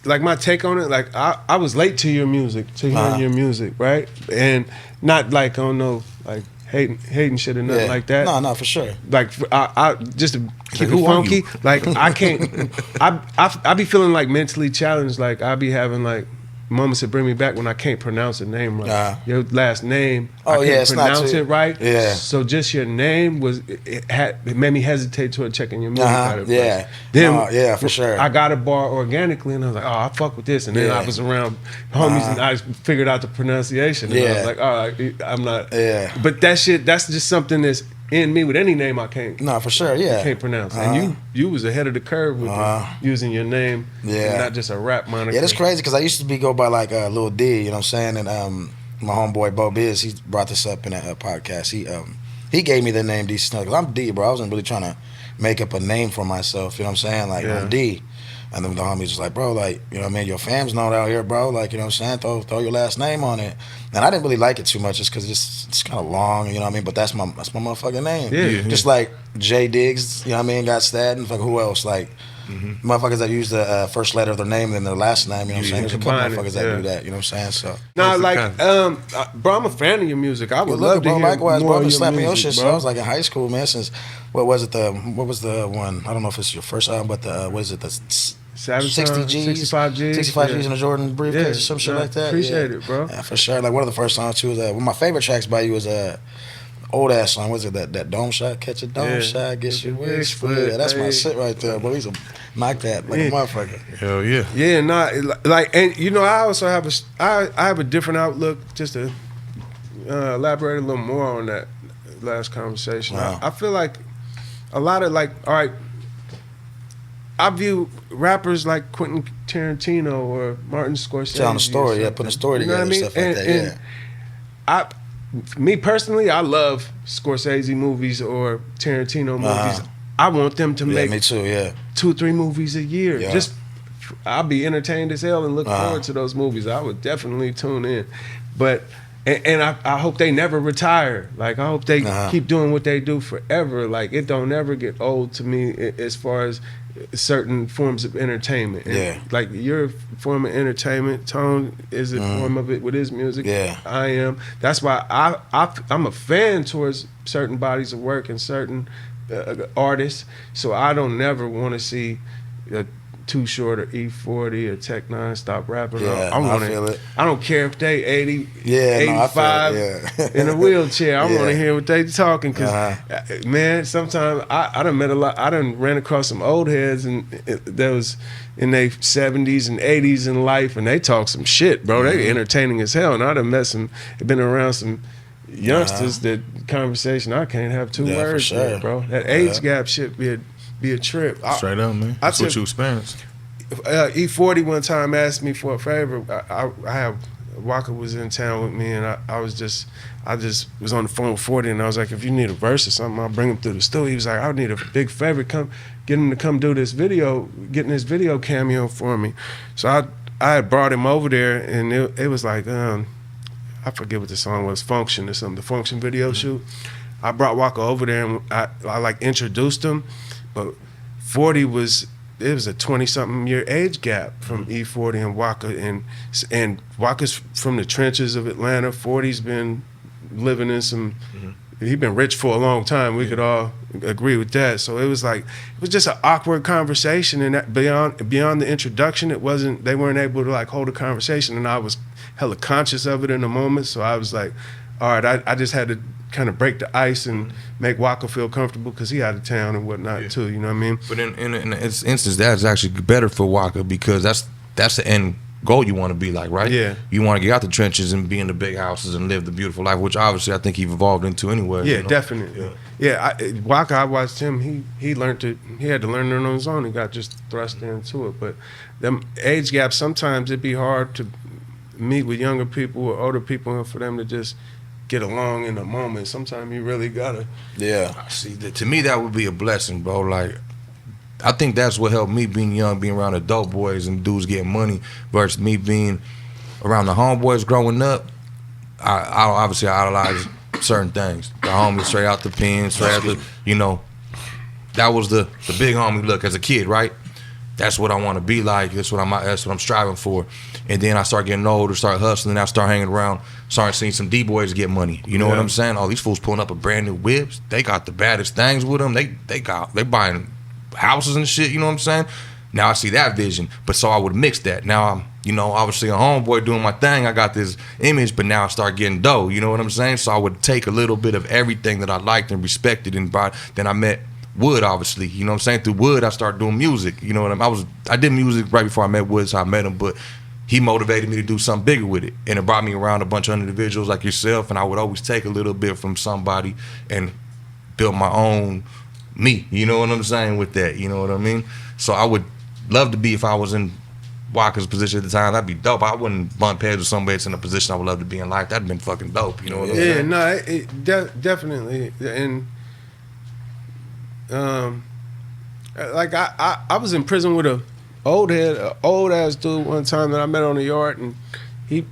like my take on it, like I was late to your music, to hearing your music, right? And not like on no like hating shit or nothing like that. No, for sure. Like I just to keep it funky. Like I can't. I be feeling like mentally challenged. Like I be having like moments that bring me back when I can't pronounce a name right. Your last name, I can't pronounce it right. Yeah. So just your name it made me hesitate toward checking your music. Yeah. Then for sure. I got a bar organically, and I was like, oh, I fuck with this. And then I was around homies, and I figured out the pronunciation. And I was like, oh, I'm not. Yeah. But that's just something that's in me with any name I can't. No, for sure, can't pronounce. And you was ahead of the curve with using your name, and not just a rap moniker. Yeah, that's crazy, because I used to go by like Lil D, you know what I'm saying? And my homeboy Bo Biz, he brought this up in a podcast. He gave me the name Dee Cisneros, because I'm D, bro. I wasn't really trying to make up a name for myself, you know what I'm saying? Like, I'm D. And then the homies was like, bro, like, you know what I mean? Your fam's known out here, bro. Like, you know what I'm saying? Throw your last name on it. And I didn't really like it too much, just because it's kind of long, you know what I mean? But that's my motherfucking name. Yeah. Just like J Diggs, you know what I mean? Got Staten. Fuck, who else? Like, motherfuckers that use the first letter of their name and then their last name, you know what I'm saying? There's a couple motherfuckers that do that, you know what I'm saying? So. No, like, bro, I'm a fan of your music. I would love to hear likewise, more bro. I've been slapping music, your shit since I was like in high school, man. Since, what was the one? I don't know if it's your first album, but what is it? The 60 G's, 65 G's, 65 G's in a Jordan briefcase or some shit like that. Appreciate it, bro. Yeah, for sure. Like, one of the first songs too was one of my favorite tracks by you was old ass song. Was it that dome shot? Catch a dome shot, get your wish for it. That's my shit right there, bro. He's knock that like a motherfucker. Hell yeah. Yeah, like, and you know, I also have I have a different outlook. Just to elaborate a little more on that last conversation. I feel like a lot of like, all right, I view rappers like Quentin Tarantino or Martin Scorsese. Telling a story, putting a story together, and stuff like that. Me personally, I love Scorsese movies or Tarantino movies. I want them to make me too, 2 or 3 movies a year. Yeah. Just I'll be entertained as hell and look forward to those movies. I would definitely tune in, but. And I hope they never retire. Like, I hope they keep doing what they do forever. Like, it don't ever get old to me as far as certain forms of entertainment. And like your form of entertainment, Tone is a form of it with his music. Yeah. I am. That's why I'm a fan towards certain bodies of work and certain artists. So I don't never want to see Too Short or E40 or Tech Nine stop rapping. I feel it. I don't care if they 80, 85 in a wheelchair. I want to hear what they talking because, man, sometimes I done met a lot. I done ran across some old heads and that was in their 70s and 80s in life, and they talk some shit, bro. They entertaining as hell, and I done been around some youngsters that conversation I can't have two words with, bro. That age gap shit be a trip. Straight up, man. That's what you experienced. E40 one time asked me for a favor. I have Waka was in town with me, and I just was on the phone with 40, and I was like, if you need a verse or something, I'll bring him through the studio. He was like, I need a big favor. Get him to come do this video, getting this video cameo for me. So I had brought him over there, and it was like, I forget what the song was, Function or something, the Function video shoot. I brought Waka over there, and I like introduced him, but 40 was a 20-something year age gap from E40 and Waka, and Waka's from the trenches of Atlanta. 40's been living in some, he's been rich for a long time. We could all agree with that. So it was just an awkward conversation, and that beyond the introduction, they weren't able to like hold a conversation, and I was hella conscious of it in the moment. So I was like, all right, I just had to kind of break the ice and make Waka feel comfortable because he out of town and whatnot too, you know what I mean? But in this instance, that's actually better for Waka because that's the end goal you want to be like, right? Yeah. You want to get out the trenches and be in the big houses and live the beautiful life, which obviously I think he's evolved into anyway. Yeah, you know? definitely. Yeah, Waka, I watched him. He had to learn it on his own. He got just thrust into it. But them age gaps, sometimes it'd be hard to meet with younger people or older people and for them to just get along in the moment. Sometimes you really gotta. Yeah. See, to me that would be a blessing, bro. Like, I think that's what helped me being young, being around adult boys and dudes getting money, versus me being around the homeboys growing up. I obviously idolized certain things. The homie straight out the pen, straight out the, you know, that was the big homie look as a kid, right? That's what I want to be like. That's what I'm striving for. And then I start getting older, start hustling. I start hanging around, start seeing some D-boys get money. You know what I'm saying? All these fools pulling up a brand new whips. They got the baddest things with them. They buying houses and shit. You know what I'm saying? Now I see that vision. But so I would mix that. Now I'm, you know, obviously a homeboy doing my thing. I got this image, but now I start getting dough. You know what I'm saying? So I would take a little bit of everything that I liked and respected, and then I met Wood, obviously. You know what I'm saying? Through Wood, I started doing music. You know what I mean? I did music right before I met Wood, so I met him, but he motivated me to do something bigger with it. And it brought me around a bunch of individuals like yourself, and I would always take a little bit from somebody and build my own me. You know what I'm saying with that? You know what I mean? So I would love to be, if I was in Waka's position at the time, that'd be dope. I wouldn't bump heads with somebody that's in a position I would love to be in life. That'd been fucking dope. You know what I'm saying? Yeah, no, definitely. And like I was in prison with an old ass dude one time that I met on the yard, and he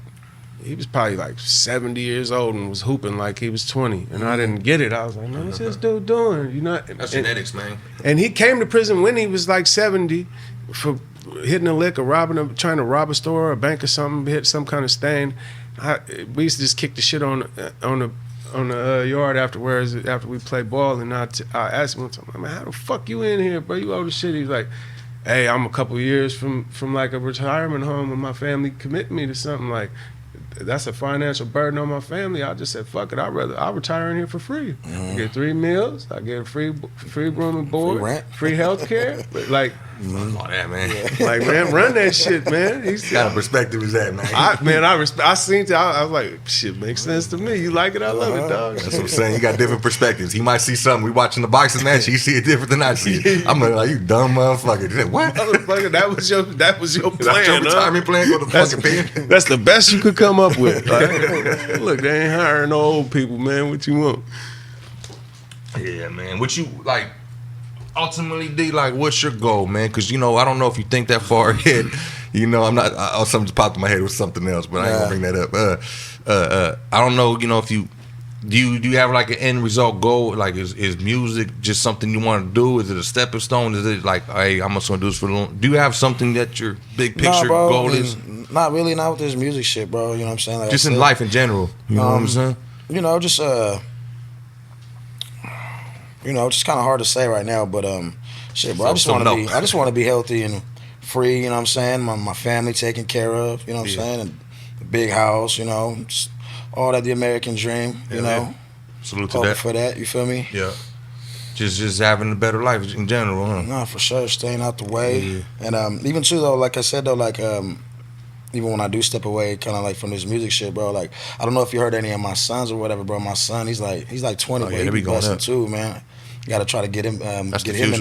was probably like 70 years old and was hooping like he was 20, and I didn't get it. I was like, man, what's this dude doing? You know, that's genetics, man. And he came to prison when he was like 70 for hitting a lick or trying to rob a store or a bank or something, hit some kind of stain. We used to just kick the shit on the yard afterwards after we played ball, and I asked him one time, man, how the fuck you in here, bro? You old as shit. He's like, hey, I'm a couple years from like a retirement home, and my family committed me to something like that's a financial burden on my family. I just said, fuck it, I'll retire in here for free. I get 3 meals, I get a free room and board, free rent, free health care. Like, all that, man. Like, man, run that shit, man. What kind of perspective is that, man? I seen it. I was like, shit makes sense to me. You like it, I love it, dog. That's what I'm saying. You got different perspectives. He might see something. We watching the boxing match. He see it different than I see it. I'm like, you dumb motherfucker. Like, what? Motherfucker, that was your plan. Your retirement plan for the fucking pen. That's the best you could come up with. Like, look, they ain't hiring no old people, man. What you want? Yeah, man. What you like? Ultimately, D, like, what's your goal, man? Because, you know, I don't know if you think that far ahead. You know, I'm not. Something just popped in my head with something else, but I ain't gonna bring that up. I don't know, you know, if you Do you have like an end result goal? Like, is music just something you want to do? Is it a stepping stone? Is it like, hey, I'm just gonna do this for the long? Do you have something that your big picture goal is? Not really, not with this music shit, bro. You know what I'm saying? Like just in life in general. You know what I'm saying? You know, just just kind of hard to say right now, but shit, bro. I just want to be healthy and free. You know what I'm saying? My family taken care of. You know what I'm saying? And a big house. You know. Just, all that the American dream, you know. Yeah. Salute to that. For that, you feel me? Yeah. Just having a better life in general, huh? Nah, for sure. Staying out the way. Yeah. And even too, though, like I said, though, like, even when I do step away, kind of like from this music shit, bro, like, I don't know if you heard any of my sons or whatever, bro. My son, he's like 20, but he be blessing too, man. You got to try to get him in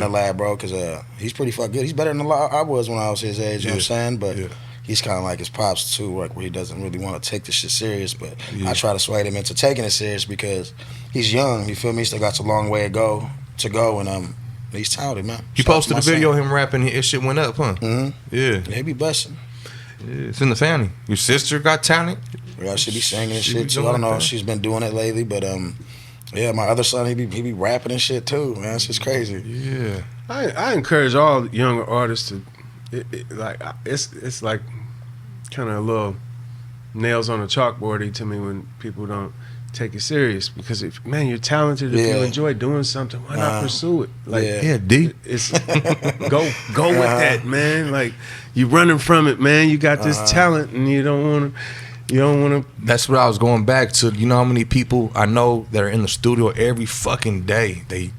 the lab, bro, because he's pretty fucking good. He's better than I was when I was his age, you know what I'm saying? But he's kind of like his pops too, like where he doesn't really want to take this shit serious. But I try to sway him into taking it serious because he's young. You feel me? Still got a long way to go, and he's talented, man. You posted a video of him rapping. His shit went up, huh? Mm-hmm. Yeah. He be busting. Yeah, it's in the family. Your sister got talent. Yeah, she be singing and shit too. I don't know if she's been doing it lately, but yeah, my other son, he be rapping and shit too, man. It's just crazy. Yeah. I encourage all younger artists to. It's like kind of a little nails on a chalkboardy to me when people don't take it serious, because if you're talented, if you enjoy doing something, why not pursue it? Like D. It's go with that, man. Like you running from it, man. You got this talent and you don't want to. That's what I was going back to. You know how many people I know that are in the studio every fucking day. They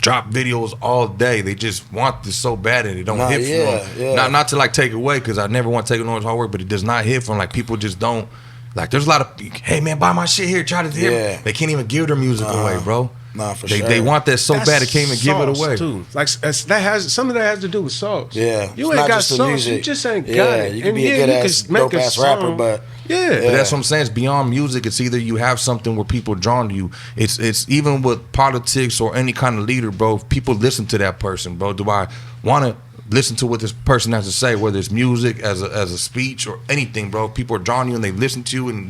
drop videos all day. They just want this so bad and it don't hit for them. Yeah. Not to like take away, because I never want to take it on his hard work, but it does not hit for them. Like people just don't. Like there's a lot of, hey man, buy my shit here. Try to hear. Yeah. They can't even give their music away, bro. Nah, for sure. They want that so bad they can't even give it away. Too. Like some of that has to do with sauce. Yeah, you ain't got sauce. You just ain't got it. You can be a good ass, dope ass rapper, but but that's what I'm saying. It's beyond music. It's either you have something where people are drawn to you. It's even with politics or any kind of leader, bro. People listen to that person, bro. Do I want to listen to what this person has to say, whether it's music, as a speech, or anything, bro? People are drawn to you and they listen to you, and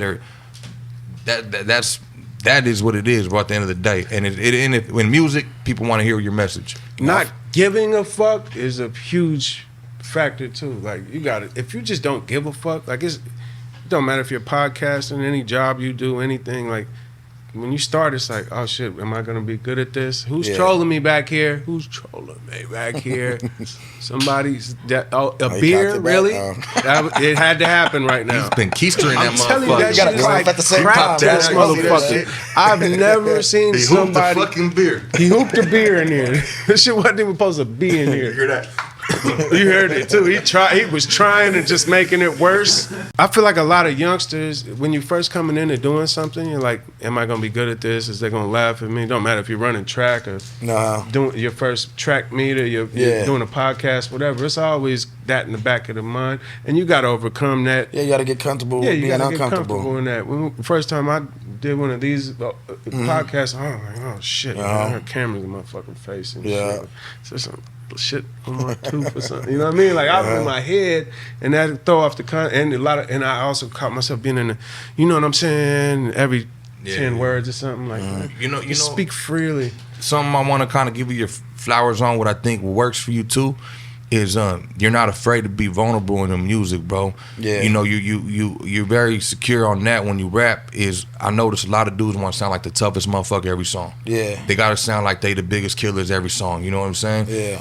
that is what it is, bro, at the end of the day. And when music, people want to hear your message. Not giving a fuck is a huge factor too. Like you got it. If you just don't give a fuck, like it don't matter if you're podcasting, any job you do, anything. Like when you start, it's like, oh shit, am I gonna be good at this? Who's trolling me back here? Who's trolling me back here? Somebody's a beer, really? It had to happen right now. He's been keistering that motherfucker. I'm telling you, that shit is like crack to this motherfucker. I've never seen somebody. He hooped the fucking beer. He hooped a beer in here. This shit wasn't even supposed to be in here. You hear that? You heard it too. He was trying and just making it worse. I feel like a lot of youngsters, when you first coming in and doing something, you're like, am I gonna be good at this? Is they gonna laugh at me? It don't matter if you're running track or doing your first track meet or you're doing a podcast, whatever. It's always that in the back of the mind, and you gotta overcome that. Yeah, you gotta get comfortable with being uncomfortable. Get comfortable in that. The first time I did one of these podcasts, I'm like, oh shit, man, I heard cameras in my fucking face and shit. So some shit on my tooth or something. You know what I mean? Like I was in my head, and that throw off the and I also caught myself being in the, you know what I'm saying? Every 10 words or something like that. You know, speak freely. Something I want to kind of give you your flowers on. What I think works for you too is you're not afraid to be vulnerable in the music, bro. Yeah. You know, you're very secure on that when you rap. I notice a lot of dudes want to sound like the toughest motherfucker every song. Yeah. They gotta sound like they the biggest killers every song. You know what I'm saying? Yeah.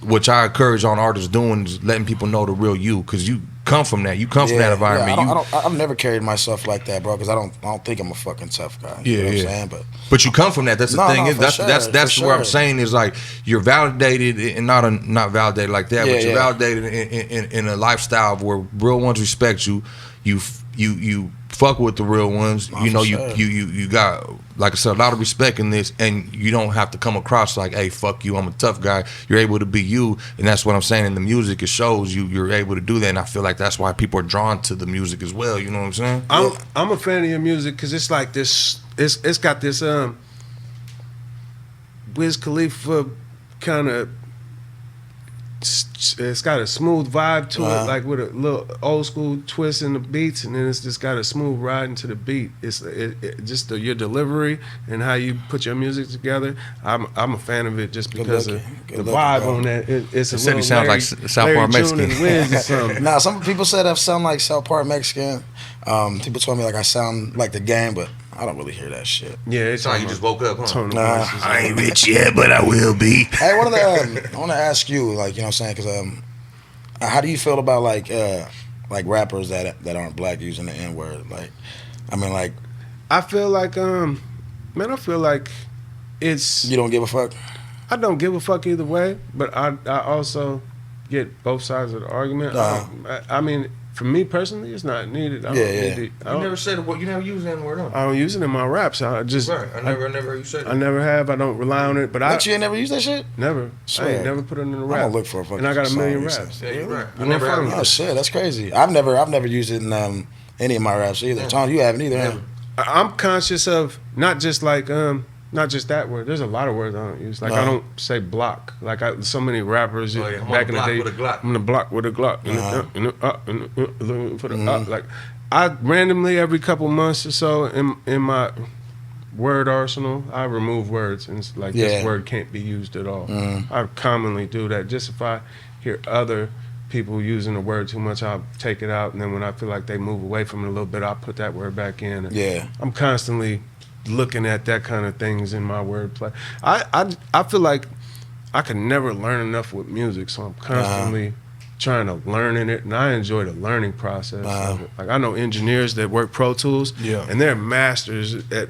Which I encourage on artists doing, is letting people know the real you, because you come from that. You come from that environment. I've never carried myself like that, bro, because I don't think I'm a fucking tough guy. You know what I'm saying? But you come from that. That's the thing. That's where I'm saying is like you're validated, and not validated like that, but you're validated in a lifestyle where real ones respect you. You fuck with the real ones. You know, you got, like I said, a lot of respect in this, and you don't have to come across like, hey, fuck you, I'm a tough guy. You're able to be you, and that's what I'm saying. In the music, it shows you're able to do that, and I feel like that's why people are drawn to the music as well. You know what I'm saying? I'm a fan of your music because it's like this. It's got this Wiz Khalifa kind of it's got a smooth vibe to it, like with a little old school twist in the beats, and then it's just got a smooth ride into the beat. It's just your delivery and how you put your music together. I'm a fan of it just because of the vibe on that. It's a little sounds like South Park Mexican. Now, some people said I sound like South Park Mexican. People told me like I sound like the Game, but I don't really hear that shit. Yeah, it's like you just woke up, huh? I ain't rich yet, but I will be. Hey, I want to ask you, like, you know what I'm saying, because how do you feel about like rappers that aren't black using the N-word? Like, I mean, like, I feel like man, I feel like it's. You don't give a fuck? I don't give a fuck either way, but I also get both sides of the argument. I mean, for me personally, it's not needed. You never said what you never use that word on. I don't use it in my raps. I just I never heard you say that. I never have. I don't rely on it. But you ain't never use that shit? Never. I ain't never put it in a rap. I'm gonna look for a fucking. And I got a million song raps. Yeah, you're right. I never have. Oh shit, that's crazy. I've never used it in any of my raps either. Yeah. Tom, you haven't either. Never. I'm conscious of not just that word. There's a lot of words I don't use. Like I don't say block. Like so many rappers back in the day. I'm gonna block with a Glock. Like I randomly every couple months or so in my word arsenal, I remove words and it's like this word can't be used at all. I commonly do that. Just if I hear other people using the word too much, I'll take it out, and then when I feel like they move away from it a little bit, I'll put that word back in. Yeah, I'm constantly looking at that kind of things in my wordplay. I feel like I can never learn enough with music, so I'm constantly trying to learn in it, and I enjoy the learning process of it. Like I know engineers that work Pro Tools, and they're masters at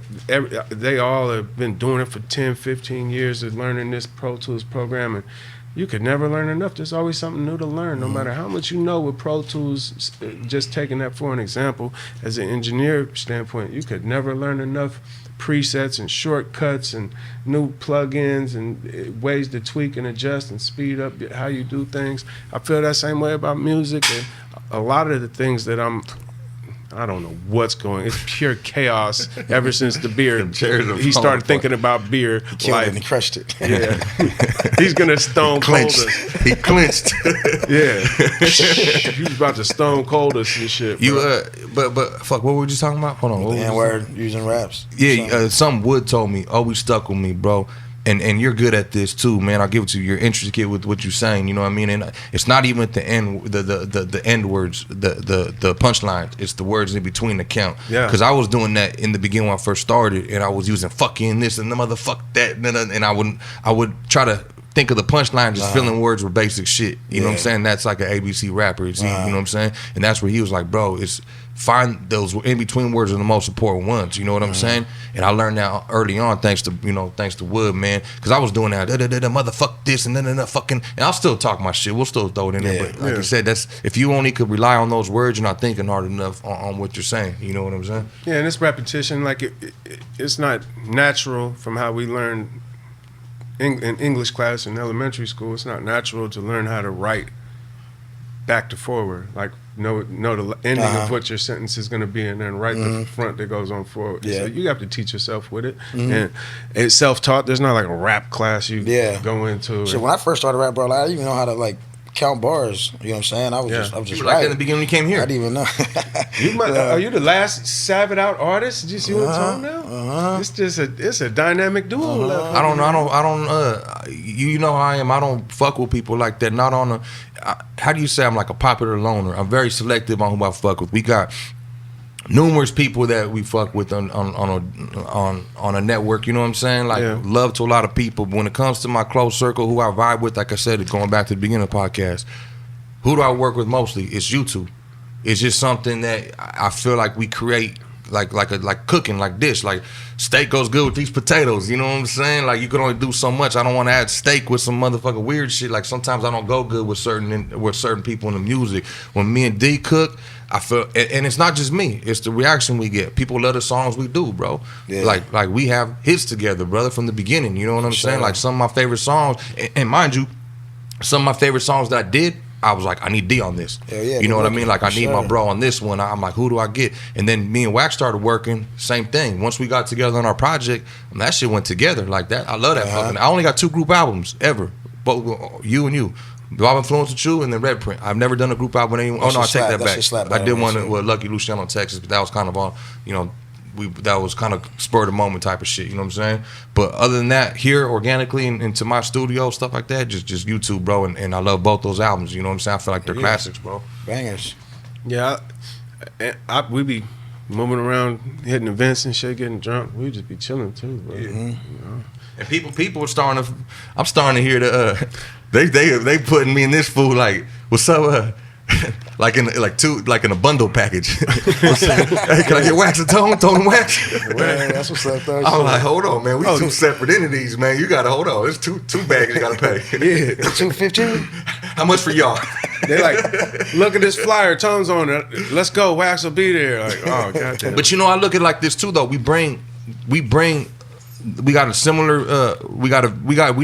they all have been doing it for 10, 15 years of learning this Pro Tools program, and you could never learn enough. There's always something new to learn, no matter how much you know with Pro Tools. Just taking that for an example, as an engineer standpoint, you could never learn enough presets and shortcuts and new plugins and ways to tweak and adjust and speed up how you do things. I feel that same way about music, and a lot of the things that I don't know what's going. It's pure chaos ever since the beer. He started thinking about beer. He killed it and he crushed it. Yeah, he's gonna stone cold us. He clinched. Yeah, he was about to stone cold us and shit. But fuck, what were we just talking about? Hold on, the N-word using raps. Yeah, some Wood told me, always stuck with me, bro. And you're good at this too, man. I'll give it to you. You're intricate with what you're saying. You know what I mean? And it's not even the end words, the punchlines. It's the words in between the count. Yeah. Because I was doing that in the beginning when I first started, and I was using fucking this and the motherfuck that, and I would try to think of the punchline, just filling words with basic shit. You know what I'm saying? That's like an ABC rapper. You know what I'm saying? And that's where he was like, bro, it's find those in between words are the most important ones. You know what I'm saying? And I learned that early on, thanks to Wood, man. Because I was doing that, motherfuck this and then fucking, and I'll still talk my shit. We'll still throw it in there. But like you said, that's if you only could rely on those words, you're not thinking hard enough on what you're saying. You know what I'm saying? Yeah, and it's repetition. Like it's not natural from how we learn in English class in elementary school. It's not natural to learn how to write back to forward. Like know the ending of what your sentence is going to be, and then write the front that goes on forward. Yeah. So you have to teach yourself with it, and it's self-taught. There's not like a rap class you go into. So when I first started rap, bro, I didn't even know how to like count bars. You know what I'm saying? I was just like in the beginning when you came here. I didn't even know. Are you the last Savage out artist? Did you see what I'm talking about? It's just it's a dynamic duo. I don't. You know how I am. I don't fuck with people like that. Not on a. How do you say I'm like a popular loner? I'm very selective on who I fuck with. We got numerous people that we fuck with on a network, you know what I'm saying? Like love to a lot of people. But when it comes to my close circle, who I vibe with, like I said, going back to the beginning of the podcast, who do I work with mostly? It's YouTube. It's just something that I feel like we create, like cooking, like dish. Like steak goes good with these potatoes, you know what I'm saying? Like you can only do so much. I don't want to add steak with some motherfucking weird shit. Like sometimes I don't go good with certain people in the music. When me and D cook, I feel, and it's not just me. It's the reaction we get. People love the songs we do, bro. Yeah. Like we have hits together, brother, from the beginning. You know what I'm saying? Like some of my favorite songs, and mind you, some of my favorite songs that I did, I was like, I need D on this. You know what I mean? Like I need my bro on this one. I'm like, who do I get? And then me and Wax started working. Same thing. Once we got together on our project, that shit went together like that. I love that fucking. I only got 2 group albums ever, but you and you. Bob Influence with you, and then Red Print. I've never done a group album with anyone. Oh no, I take that back. I did one with Lucky Luciano, Texas, but that was kind of all, you know, that was kind of spur of the moment type of shit. You know what I'm saying? But other than that, here organically into my studio, stuff like that, just YouTube, bro. And I love both those albums. You know what I'm saying? I feel like they're classics, bro. Bangers. Yeah, we be moving around, hitting events and shit, getting drunk. We just be chilling too, bro. Yeah. You know? And people are starting to. I'm starting to hear they putting me in this food like, what's up? like in a bundle package. Hey, can I get wax and tone and wax? Man, that's what's up, though. I'm like, hold on, man. We two separate entities, man. You gotta hold on. There's two bags you gotta pay. Yeah, $2.15. How much for y'all? They like, look at this flyer. Tone's on it. Let's go. Wax will be there. Like, oh goddamn. But you know, I look at it like this too, though. We got a similar we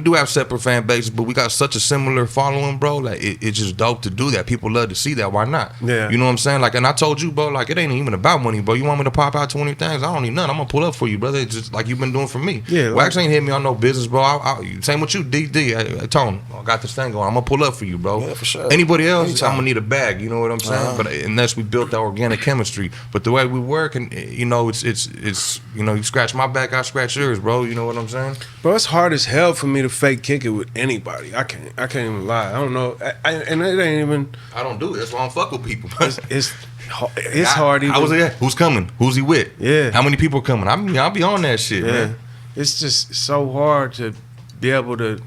do have separate fan bases, but we got such a similar following, bro. Like it's just dope to do that. People love to see that. Why not? Yeah. You know what I'm saying? Like, and I told you, bro, like it ain't even about money, bro. You want me to pop out 20 things? I don't need none. I'm gonna pull up for you, brother. It's just like you've been doing for me. Yeah. Wax ain't hit me on no business, bro. Same with you, DD. Tone, I got this thing going. I'm gonna pull up for you, bro. Yeah, for sure. Anybody else, Anytime. I'm gonna need a bag. You know what I'm saying? But unless we built that organic chemistry, but the way we work, and you know, it's you know, you scratch my back, I scratch yours, bro. You know what I'm saying? Bro, it's hard as hell for me to fake kick it with anybody. I can't even lie. I don't know. And it ain't even. I don't do it. That's why I don't fuck with people. It's hard. Even. I was like, who's coming? Who's he with? Yeah. How many people coming? I'll be on that shit, man. It's just so hard to be able to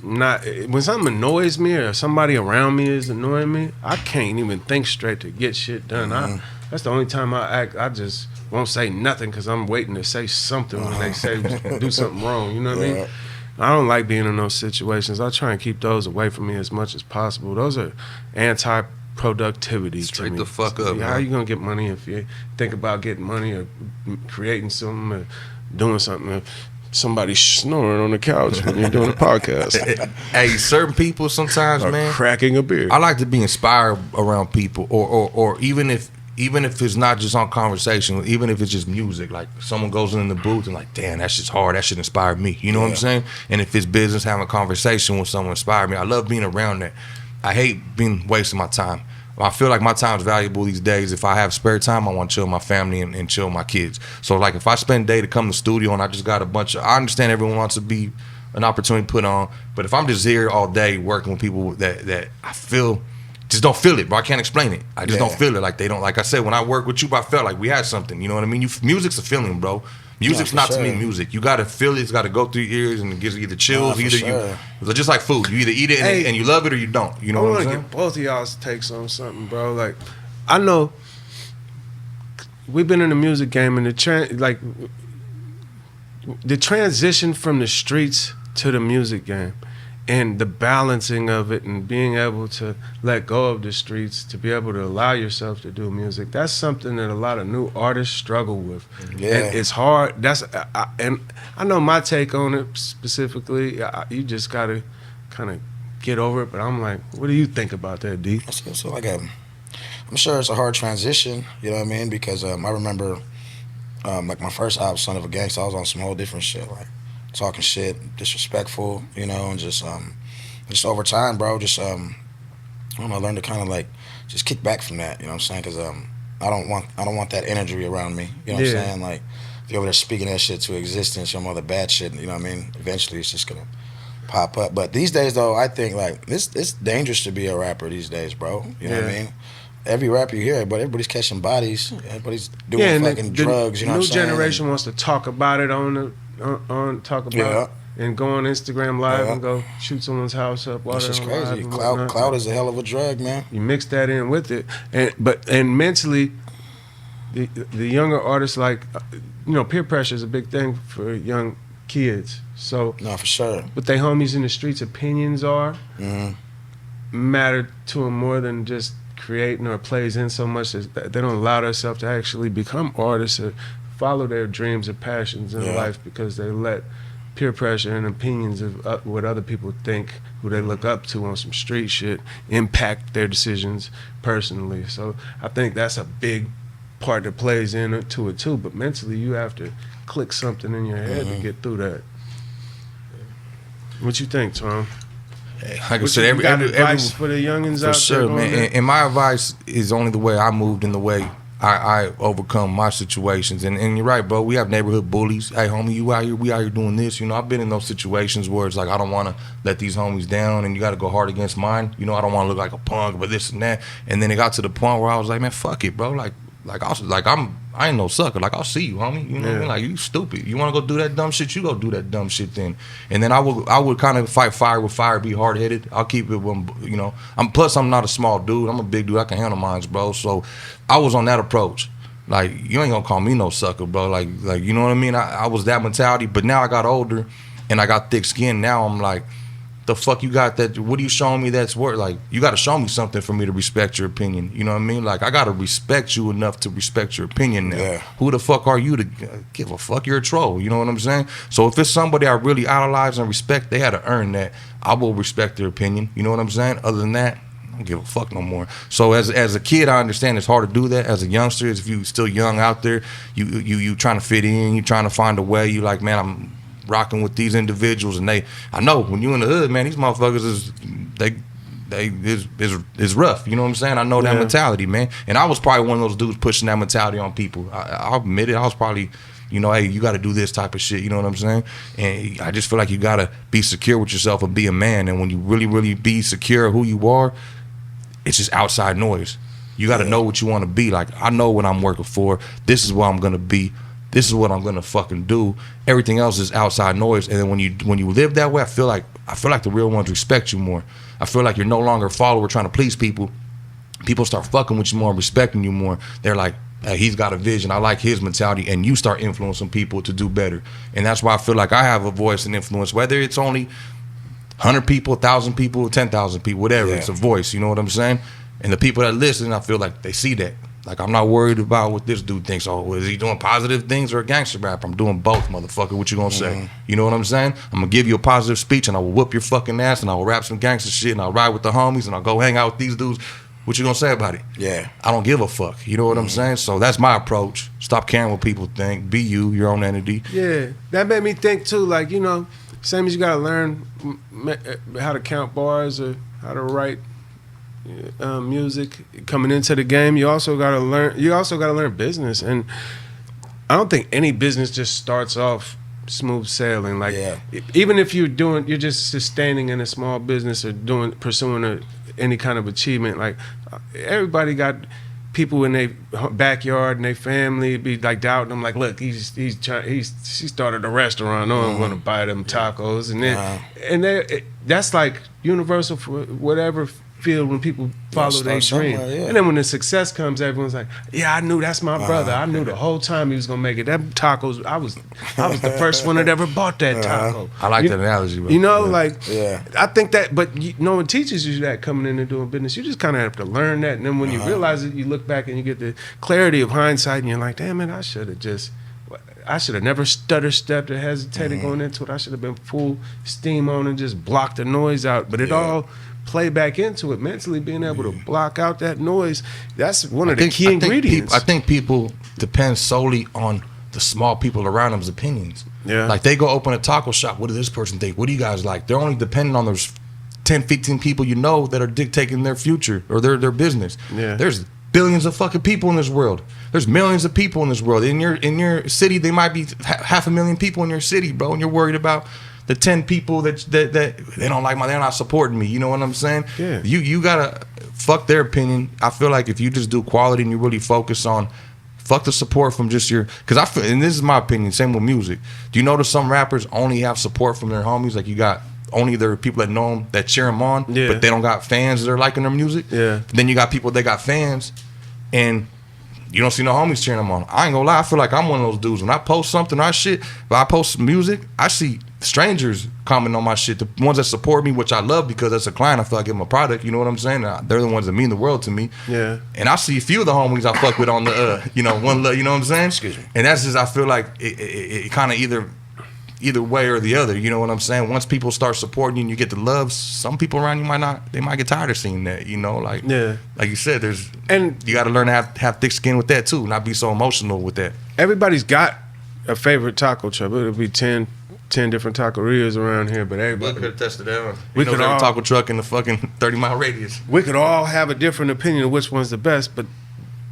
not. When something annoys me or somebody around me is annoying me, I can't even think straight to get shit done. That's the only time I act. I just won't say nothing because I'm waiting to say something when they say do something wrong. You know what I mean? I don't like being in those situations. I try and keep those away from me as much as possible. Those are anti-productivity to me. Straight the fuck up, How you gonna get money if you think about getting money or creating something or doing something? Somebody's snoring on the couch when you're doing a podcast. Hey, certain people sometimes, or man, cracking a beer. I like to be inspired around people, or even if it's not just on conversation, even if it's just music, like someone goes in the booth and like, damn, that shit's hard, that shit inspired me. You know what I'm saying? And if it's business, having a conversation with someone inspired me. I love being around that. I hate being wasting my time. I feel like my time's valuable these days. If I have spare time, I want to chill with my family and chill with my kids. So like if I spend a day to come to the studio and I just got I understand everyone wants to be an opportunity put on, but if I'm just here all day working with people that I feel just don't feel it, bro. I can't explain it. I just don't feel it. Like they don't. Like I said, when I work with you, I felt like we had something. You know what I mean? Music's a feeling, bro. Music's not to me music. You gotta feel it. It's gotta go through your ears and it gives you either chills. You just like food. You either eat it and you love it or you don't. You know what I'm saying? I want to get both of y'all's takes on something, bro. Like I know we've been in the music game and the transition from the streets to the music game. And the balancing of it and being able to let go of the streets to be able to allow yourself to do music, that's something that a lot of new artists struggle with. Yeah. And it's hard. And I know my take on it specifically. You just got to kind of get over it. But I'm like, what do you think about that, D? So like, I'm sure it's a hard transition, you know what I mean? Because I remember like my first album, Son of a Gangsta, I was on some whole different shit, like talking shit, disrespectful, you know, and just over time, bro, just I don't know, learn to kind of like just kick back from that, you know what I'm saying? Because I don't want that energy around me, you know what I'm saying? Like if you're over there speaking that shit to existence, some other bad shit, you know what I mean? Eventually it's just gonna pop up. But these days though, I think like it's dangerous to be a rapper these days, bro. You know what I mean? Every rapper you hear, but everybody's catching bodies, everybody's doing fucking drugs, you know what I'm saying? New generation wants to talk about it and go on Instagram Live and go shoot someone's house up. That's just crazy. Cloud is a hell of a drug, man. You mix that in with it, and mentally, the younger artists, like peer pressure is a big thing for young kids. So no, for sure. What they homies in the streets' opinions are matter to them more than just creating or plays in so much that they don't allow themselves to actually become artists or follow their dreams or passions in life because they let peer pressure and opinions of what other people think, who they look up to on some street shit, impact their decisions personally. So I think that's a big part that plays into it too. But mentally, you have to click something in your head to get through that. What you think, Tom? Like I said, every advice for the youngins out there. For sure, man. And my advice is only the way I moved and the way I overcome my situations. And you're right, bro. We have neighborhood bullies. Hey, homie, you out here? We out here doing this. You know, I've been in those situations where it's like I don't want to let these homies down, and you got to go hard against mine. You know, I don't want to look like a punk, but this and that. And then it got to the point where I was like, man, fuck it, bro. I ain't no sucker. Like, I'll see you, homie. You know what I mean? Like, you stupid. You want to go do that dumb shit? You go do that dumb shit then. And then I would kind of fight fire with fire, be hard headed. I'll keep it when, you know. Plus I'm not a small dude. I'm a big dude. I can handle mines, bro. So I was on that approach. Like, you ain't gonna call me no sucker, bro. Like you know what I mean? I was that mentality. But now I got older and I got thick skin. Now I'm like, the fuck you got that? What are you showing me that's worth? Like, you got to show me something for me to respect your opinion. You know what I mean? Like, I got to respect you enough to respect your opinion now. Yeah. Who the fuck are you to give a fuck? You're a troll. You know what I'm saying? So if it's somebody I really idolize and respect, they had to earn that. I will respect their opinion. You know what I'm saying? Other than that, I don't give a fuck no more. So as a kid, I understand it's hard to do that. As a youngster, if you still young out there, you trying to fit in, you trying to find a way. You like, man, I'm rocking with these individuals, and I know when you in the hood, man, these motherfuckers is rough. You know what I'm saying? I know that mentality, man. And I was probably one of those dudes pushing that mentality on people. I'll admit it. I was probably, you know, hey, you got to do this type of shit. You know what I'm saying? And I just feel like you got to be secure with yourself and be a man. And when you really, really be secure who you are, it's just outside noise. You got to know what you want to be. Like, I know what I'm working for. This is what I'm gonna be. This is what I'm gonna fucking do. Everything else is outside noise. And then when you live that way, I feel like the real ones respect you more. I feel like you're no longer a follower trying to please people. People start fucking with you more and respecting you more. They're like, hey, he's got a vision. I like his mentality. And you start influencing people to do better. And that's why I feel like I have a voice and influence, whether it's only 100 people, 1,000 people, 10,000 people, whatever. It's a voice. You know what I'm saying? And the people that listen, I feel like they see that. Like, I'm not worried about what this dude thinks. Oh, is he doing positive things or a gangster rap? I'm doing both, motherfucker. What you gonna say? You know what I'm saying? I'm gonna give you a positive speech and I will whoop your fucking ass and I will rap some gangster shit and I'll ride with the homies and I'll go hang out with these dudes. What you gonna say about it? Yeah. I don't give a fuck. You know what I'm saying? So that's my approach. Stop caring what people think. Be you, your own entity. Yeah. That made me think too, like, you know, same as you gotta learn how to count bars or how to write music coming into the game. You also got to learn business, and I don't think any business just starts off smooth sailing. Like, even if you're just sustaining in a small business or pursuing any kind of achievement. Like, everybody got people in their backyard and their family be like doubting them. Like, look, she started a restaurant. No, I'm gonna buy them tacos, and then that's like universal for whatever field when people follow their dream. And then when the success comes, everyone's like, yeah, I knew that's my brother. I knew the whole time he was gonna make it. That tacos, I was the first one that ever bought that taco. I like that analogy, bro. You know, I think that, but no one teaches you that coming in and doing business. You just kind of have to learn that, and then when you realize it, you look back and you get the clarity of hindsight, and you're like, damn it, I should have never stutter stepped or hesitated going into it. I should have been full steam on and just blocked the noise out. But it all play back into it mentally, being able to block out that noise. That's one of the key ingredients. I think people depend solely on the small people around them's opinions. Yeah. Like, they go open a taco shop. What does this person think? What do you guys like? They're only dependent on those 10, 15 people you know that are dictating their future or their business. Yeah. There's billions of fucking people in this world. There's millions of people in this world. In your city, they might be 500,000 people in your city, bro, and you're worried about the 10 people that they don't like they're not supporting me. You know what I'm saying? Yeah. You gotta fuck their opinion. I feel like if you just do quality and you really focus on fuck the support from just because I feel, and this is my opinion, same with music. Do you notice some rappers only have support from their homies? Like, you got only their people that know them, that cheer them on, but they don't got fans that are liking their music. Yeah. Then you got people that got fans, and you don't see no homies cheering them on. I ain't gonna lie, I feel like I'm one of those dudes. When I post something, if I post music, I see strangers comment on my shit. The ones that support me, which I love because as a client, I feel like I give them a product. You know what I'm saying? They're the ones that mean the world to me. Yeah. And I see a few of the homies I fuck with on the, one love. You know what I'm saying? Excuse me. And that's just, I feel like it kind of either way or the other. You know what I'm saying? Once people start supporting you and you get the love, some people around you they might get tired of seeing that. You know, like you said, you got to learn to have thick skin with that too, not be so emotional with that. Everybody's got a favorite taco truck. It'll be 10, 10 different taquerias around here, but everybody could have tested that. We could all taco truck in the fucking 30-mile radius. We could all have a different opinion of which one's the best, but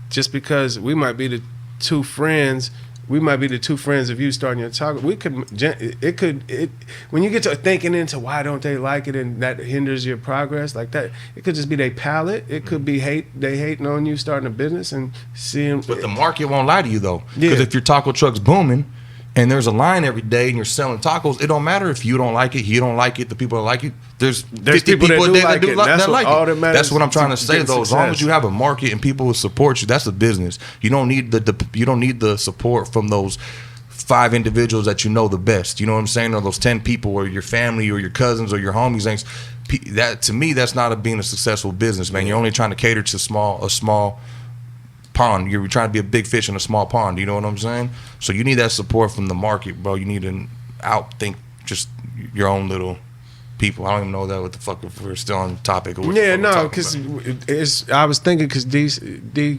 just because we might be the two friends of you starting your taco, when you get to thinking into why don't they like it and that hinders your progress like that, it could just be their palate. It could be they hating on you starting a business and seeing. But the market won't lie to you though, because if your taco truck's booming and there's a line every day and you're selling tacos, it don't matter if you don't like it, he don't like it, the people that like it. There's 50 people that do like it. That's what I'm trying to say though. As long as you have a market and people will support you, that's a business. You don't need the support from those 5 individuals that you know the best. You know what I'm saying? Or those 10 people, or your family, or your cousins, or your homies. That to me, that's not being a successful business, man. You're only trying to cater to a small pond. You're trying to be a big fish in a small pond. You know what I'm saying? So you need that support from the market, bro. You need to outthink just your own little people. I don't even know that what the fuck if we're still on topic. Because I was thinking because Dee's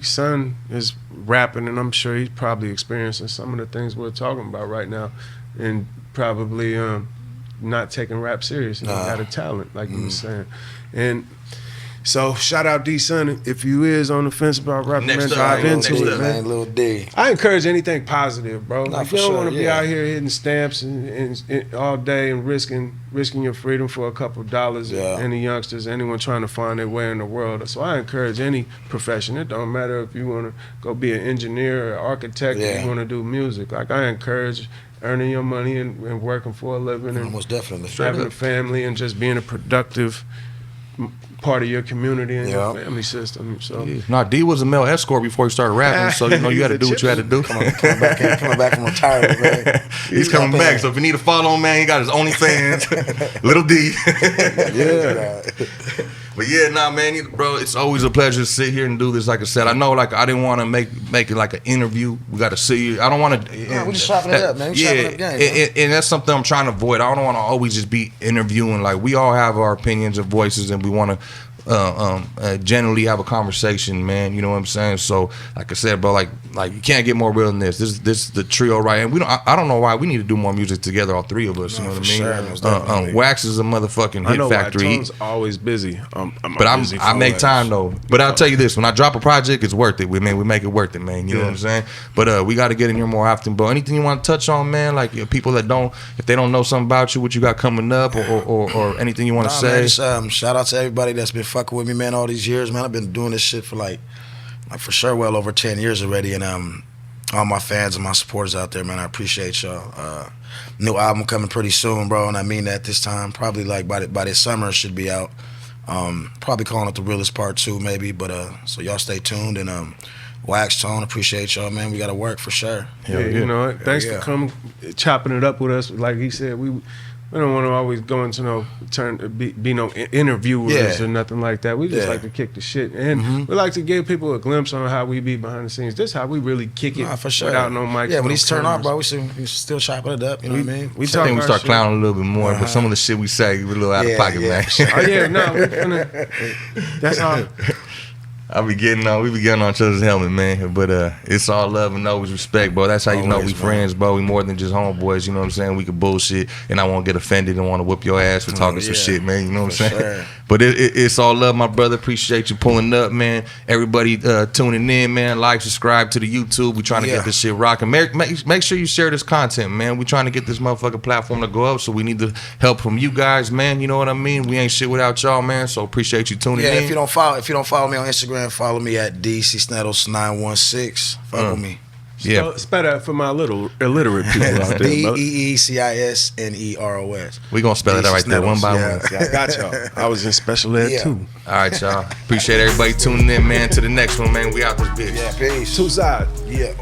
son is rapping, and I'm sure he's probably experiencing some of the things we're talking about right now, and probably not taking rap serious. He got a talent, like you were saying, and. So shout out D Son if you is on the fence about rapping, man. Dive into it, man. Little D. I encourage anything positive, bro. Nah, like you don't want to be out here hitting stamps and all day and risking your freedom for a couple of dollars. Any youngsters, anyone trying to find their way in the world. So I encourage any profession. It don't matter if you want to go be an engineer or architect or you want to do music. Like I encourage earning your money and working for a living and most definitely having a family and just being a productive part of your community and your family system. So D was a male escort before he started rapping, so you had to do what you had to do. Coming back from retirement, man. He's coming back. So if you need to follow him, man, he got his OnlyFans, Little D. But man, bro, it's always a pleasure to sit here and do this. Like I said, I know, like I didn't want to make it like an interview. We got to see you. I don't want to. We're just chopping it up, man. And that's something I'm trying to avoid. I don't want to always just be interviewing. Like we all have our opinions and voices, and we want to generally have a conversation, man. You know what I'm saying? So, like I said, bro, like you can't get more real than this. This is the trio, right? And I don't know why we need to do more music together, all 3 of us. You know what I mean? Wax is a motherfucking hit factory. Tone's always busy. I make time though. But I'll tell you this: when I drop a project, it's worth it. We make it worth it, man. You know what I'm saying? But we got to get in here more often. But anything you want to touch on, man? Like people that if they don't know something about you, what you got coming up, or anything you want to say? Man, just, shout out to everybody that's been fucking with me, man, all these years, man. I've been doing this shit for like for sure well over 10 years already, and all my fans and my supporters out there, man, I appreciate y'all. New album coming pretty soon, bro, and I mean that this time. Probably like by this summer it should be out. Probably calling it The Realest Part 2 maybe, but so y'all stay tuned, and Wax, Tone, appreciate y'all, man. We got to work for sure. You know what? Thanks for coming, chopping it up with us. Like he said, we don't want to always go into be no interviewers or nothing like that. We just like to kick the shit, and we like to give people a glimpse on how we be behind the scenes. This is how we really kick it for sure. Without no mic. Yeah, when these turn off, bro, we still chopping it up. You know what I mean? We start clowning a little bit more, but some of the shit we say we're a little out of pocket, man. That's all. We be getting on each other's helmet, man. But it's all love and always respect, bro. That's how you know we friends, bro. We more than just homeboys, you know what I'm saying? We could bullshit, and I won't get offended and want to whoop your ass for talking some shit, man. You know what I'm saying? Sure. But it's all love, my brother. Appreciate you pulling up, man. Everybody tuning in, man. Like, subscribe to the YouTube. We trying to get this shit rocking. Make sure you share this content, man. We trying to get this motherfucking platform to go up, so we need the help from you guys, man. You know what I mean? We ain't shit without y'all, man. So appreciate you tuning in. Yeah, if you don't follow me on Instagram, follow me at Dee Cisneros 916. Follow me. Spell that for my little illiterate people out there. DeeCisneros. We gonna spell it out right there, one by one. I got y'all. I was in special ed too. All right, y'all. Appreciate everybody tuning in, man. To the next one, man. We out this bitch. Yeah, peace. Two sides. Yeah.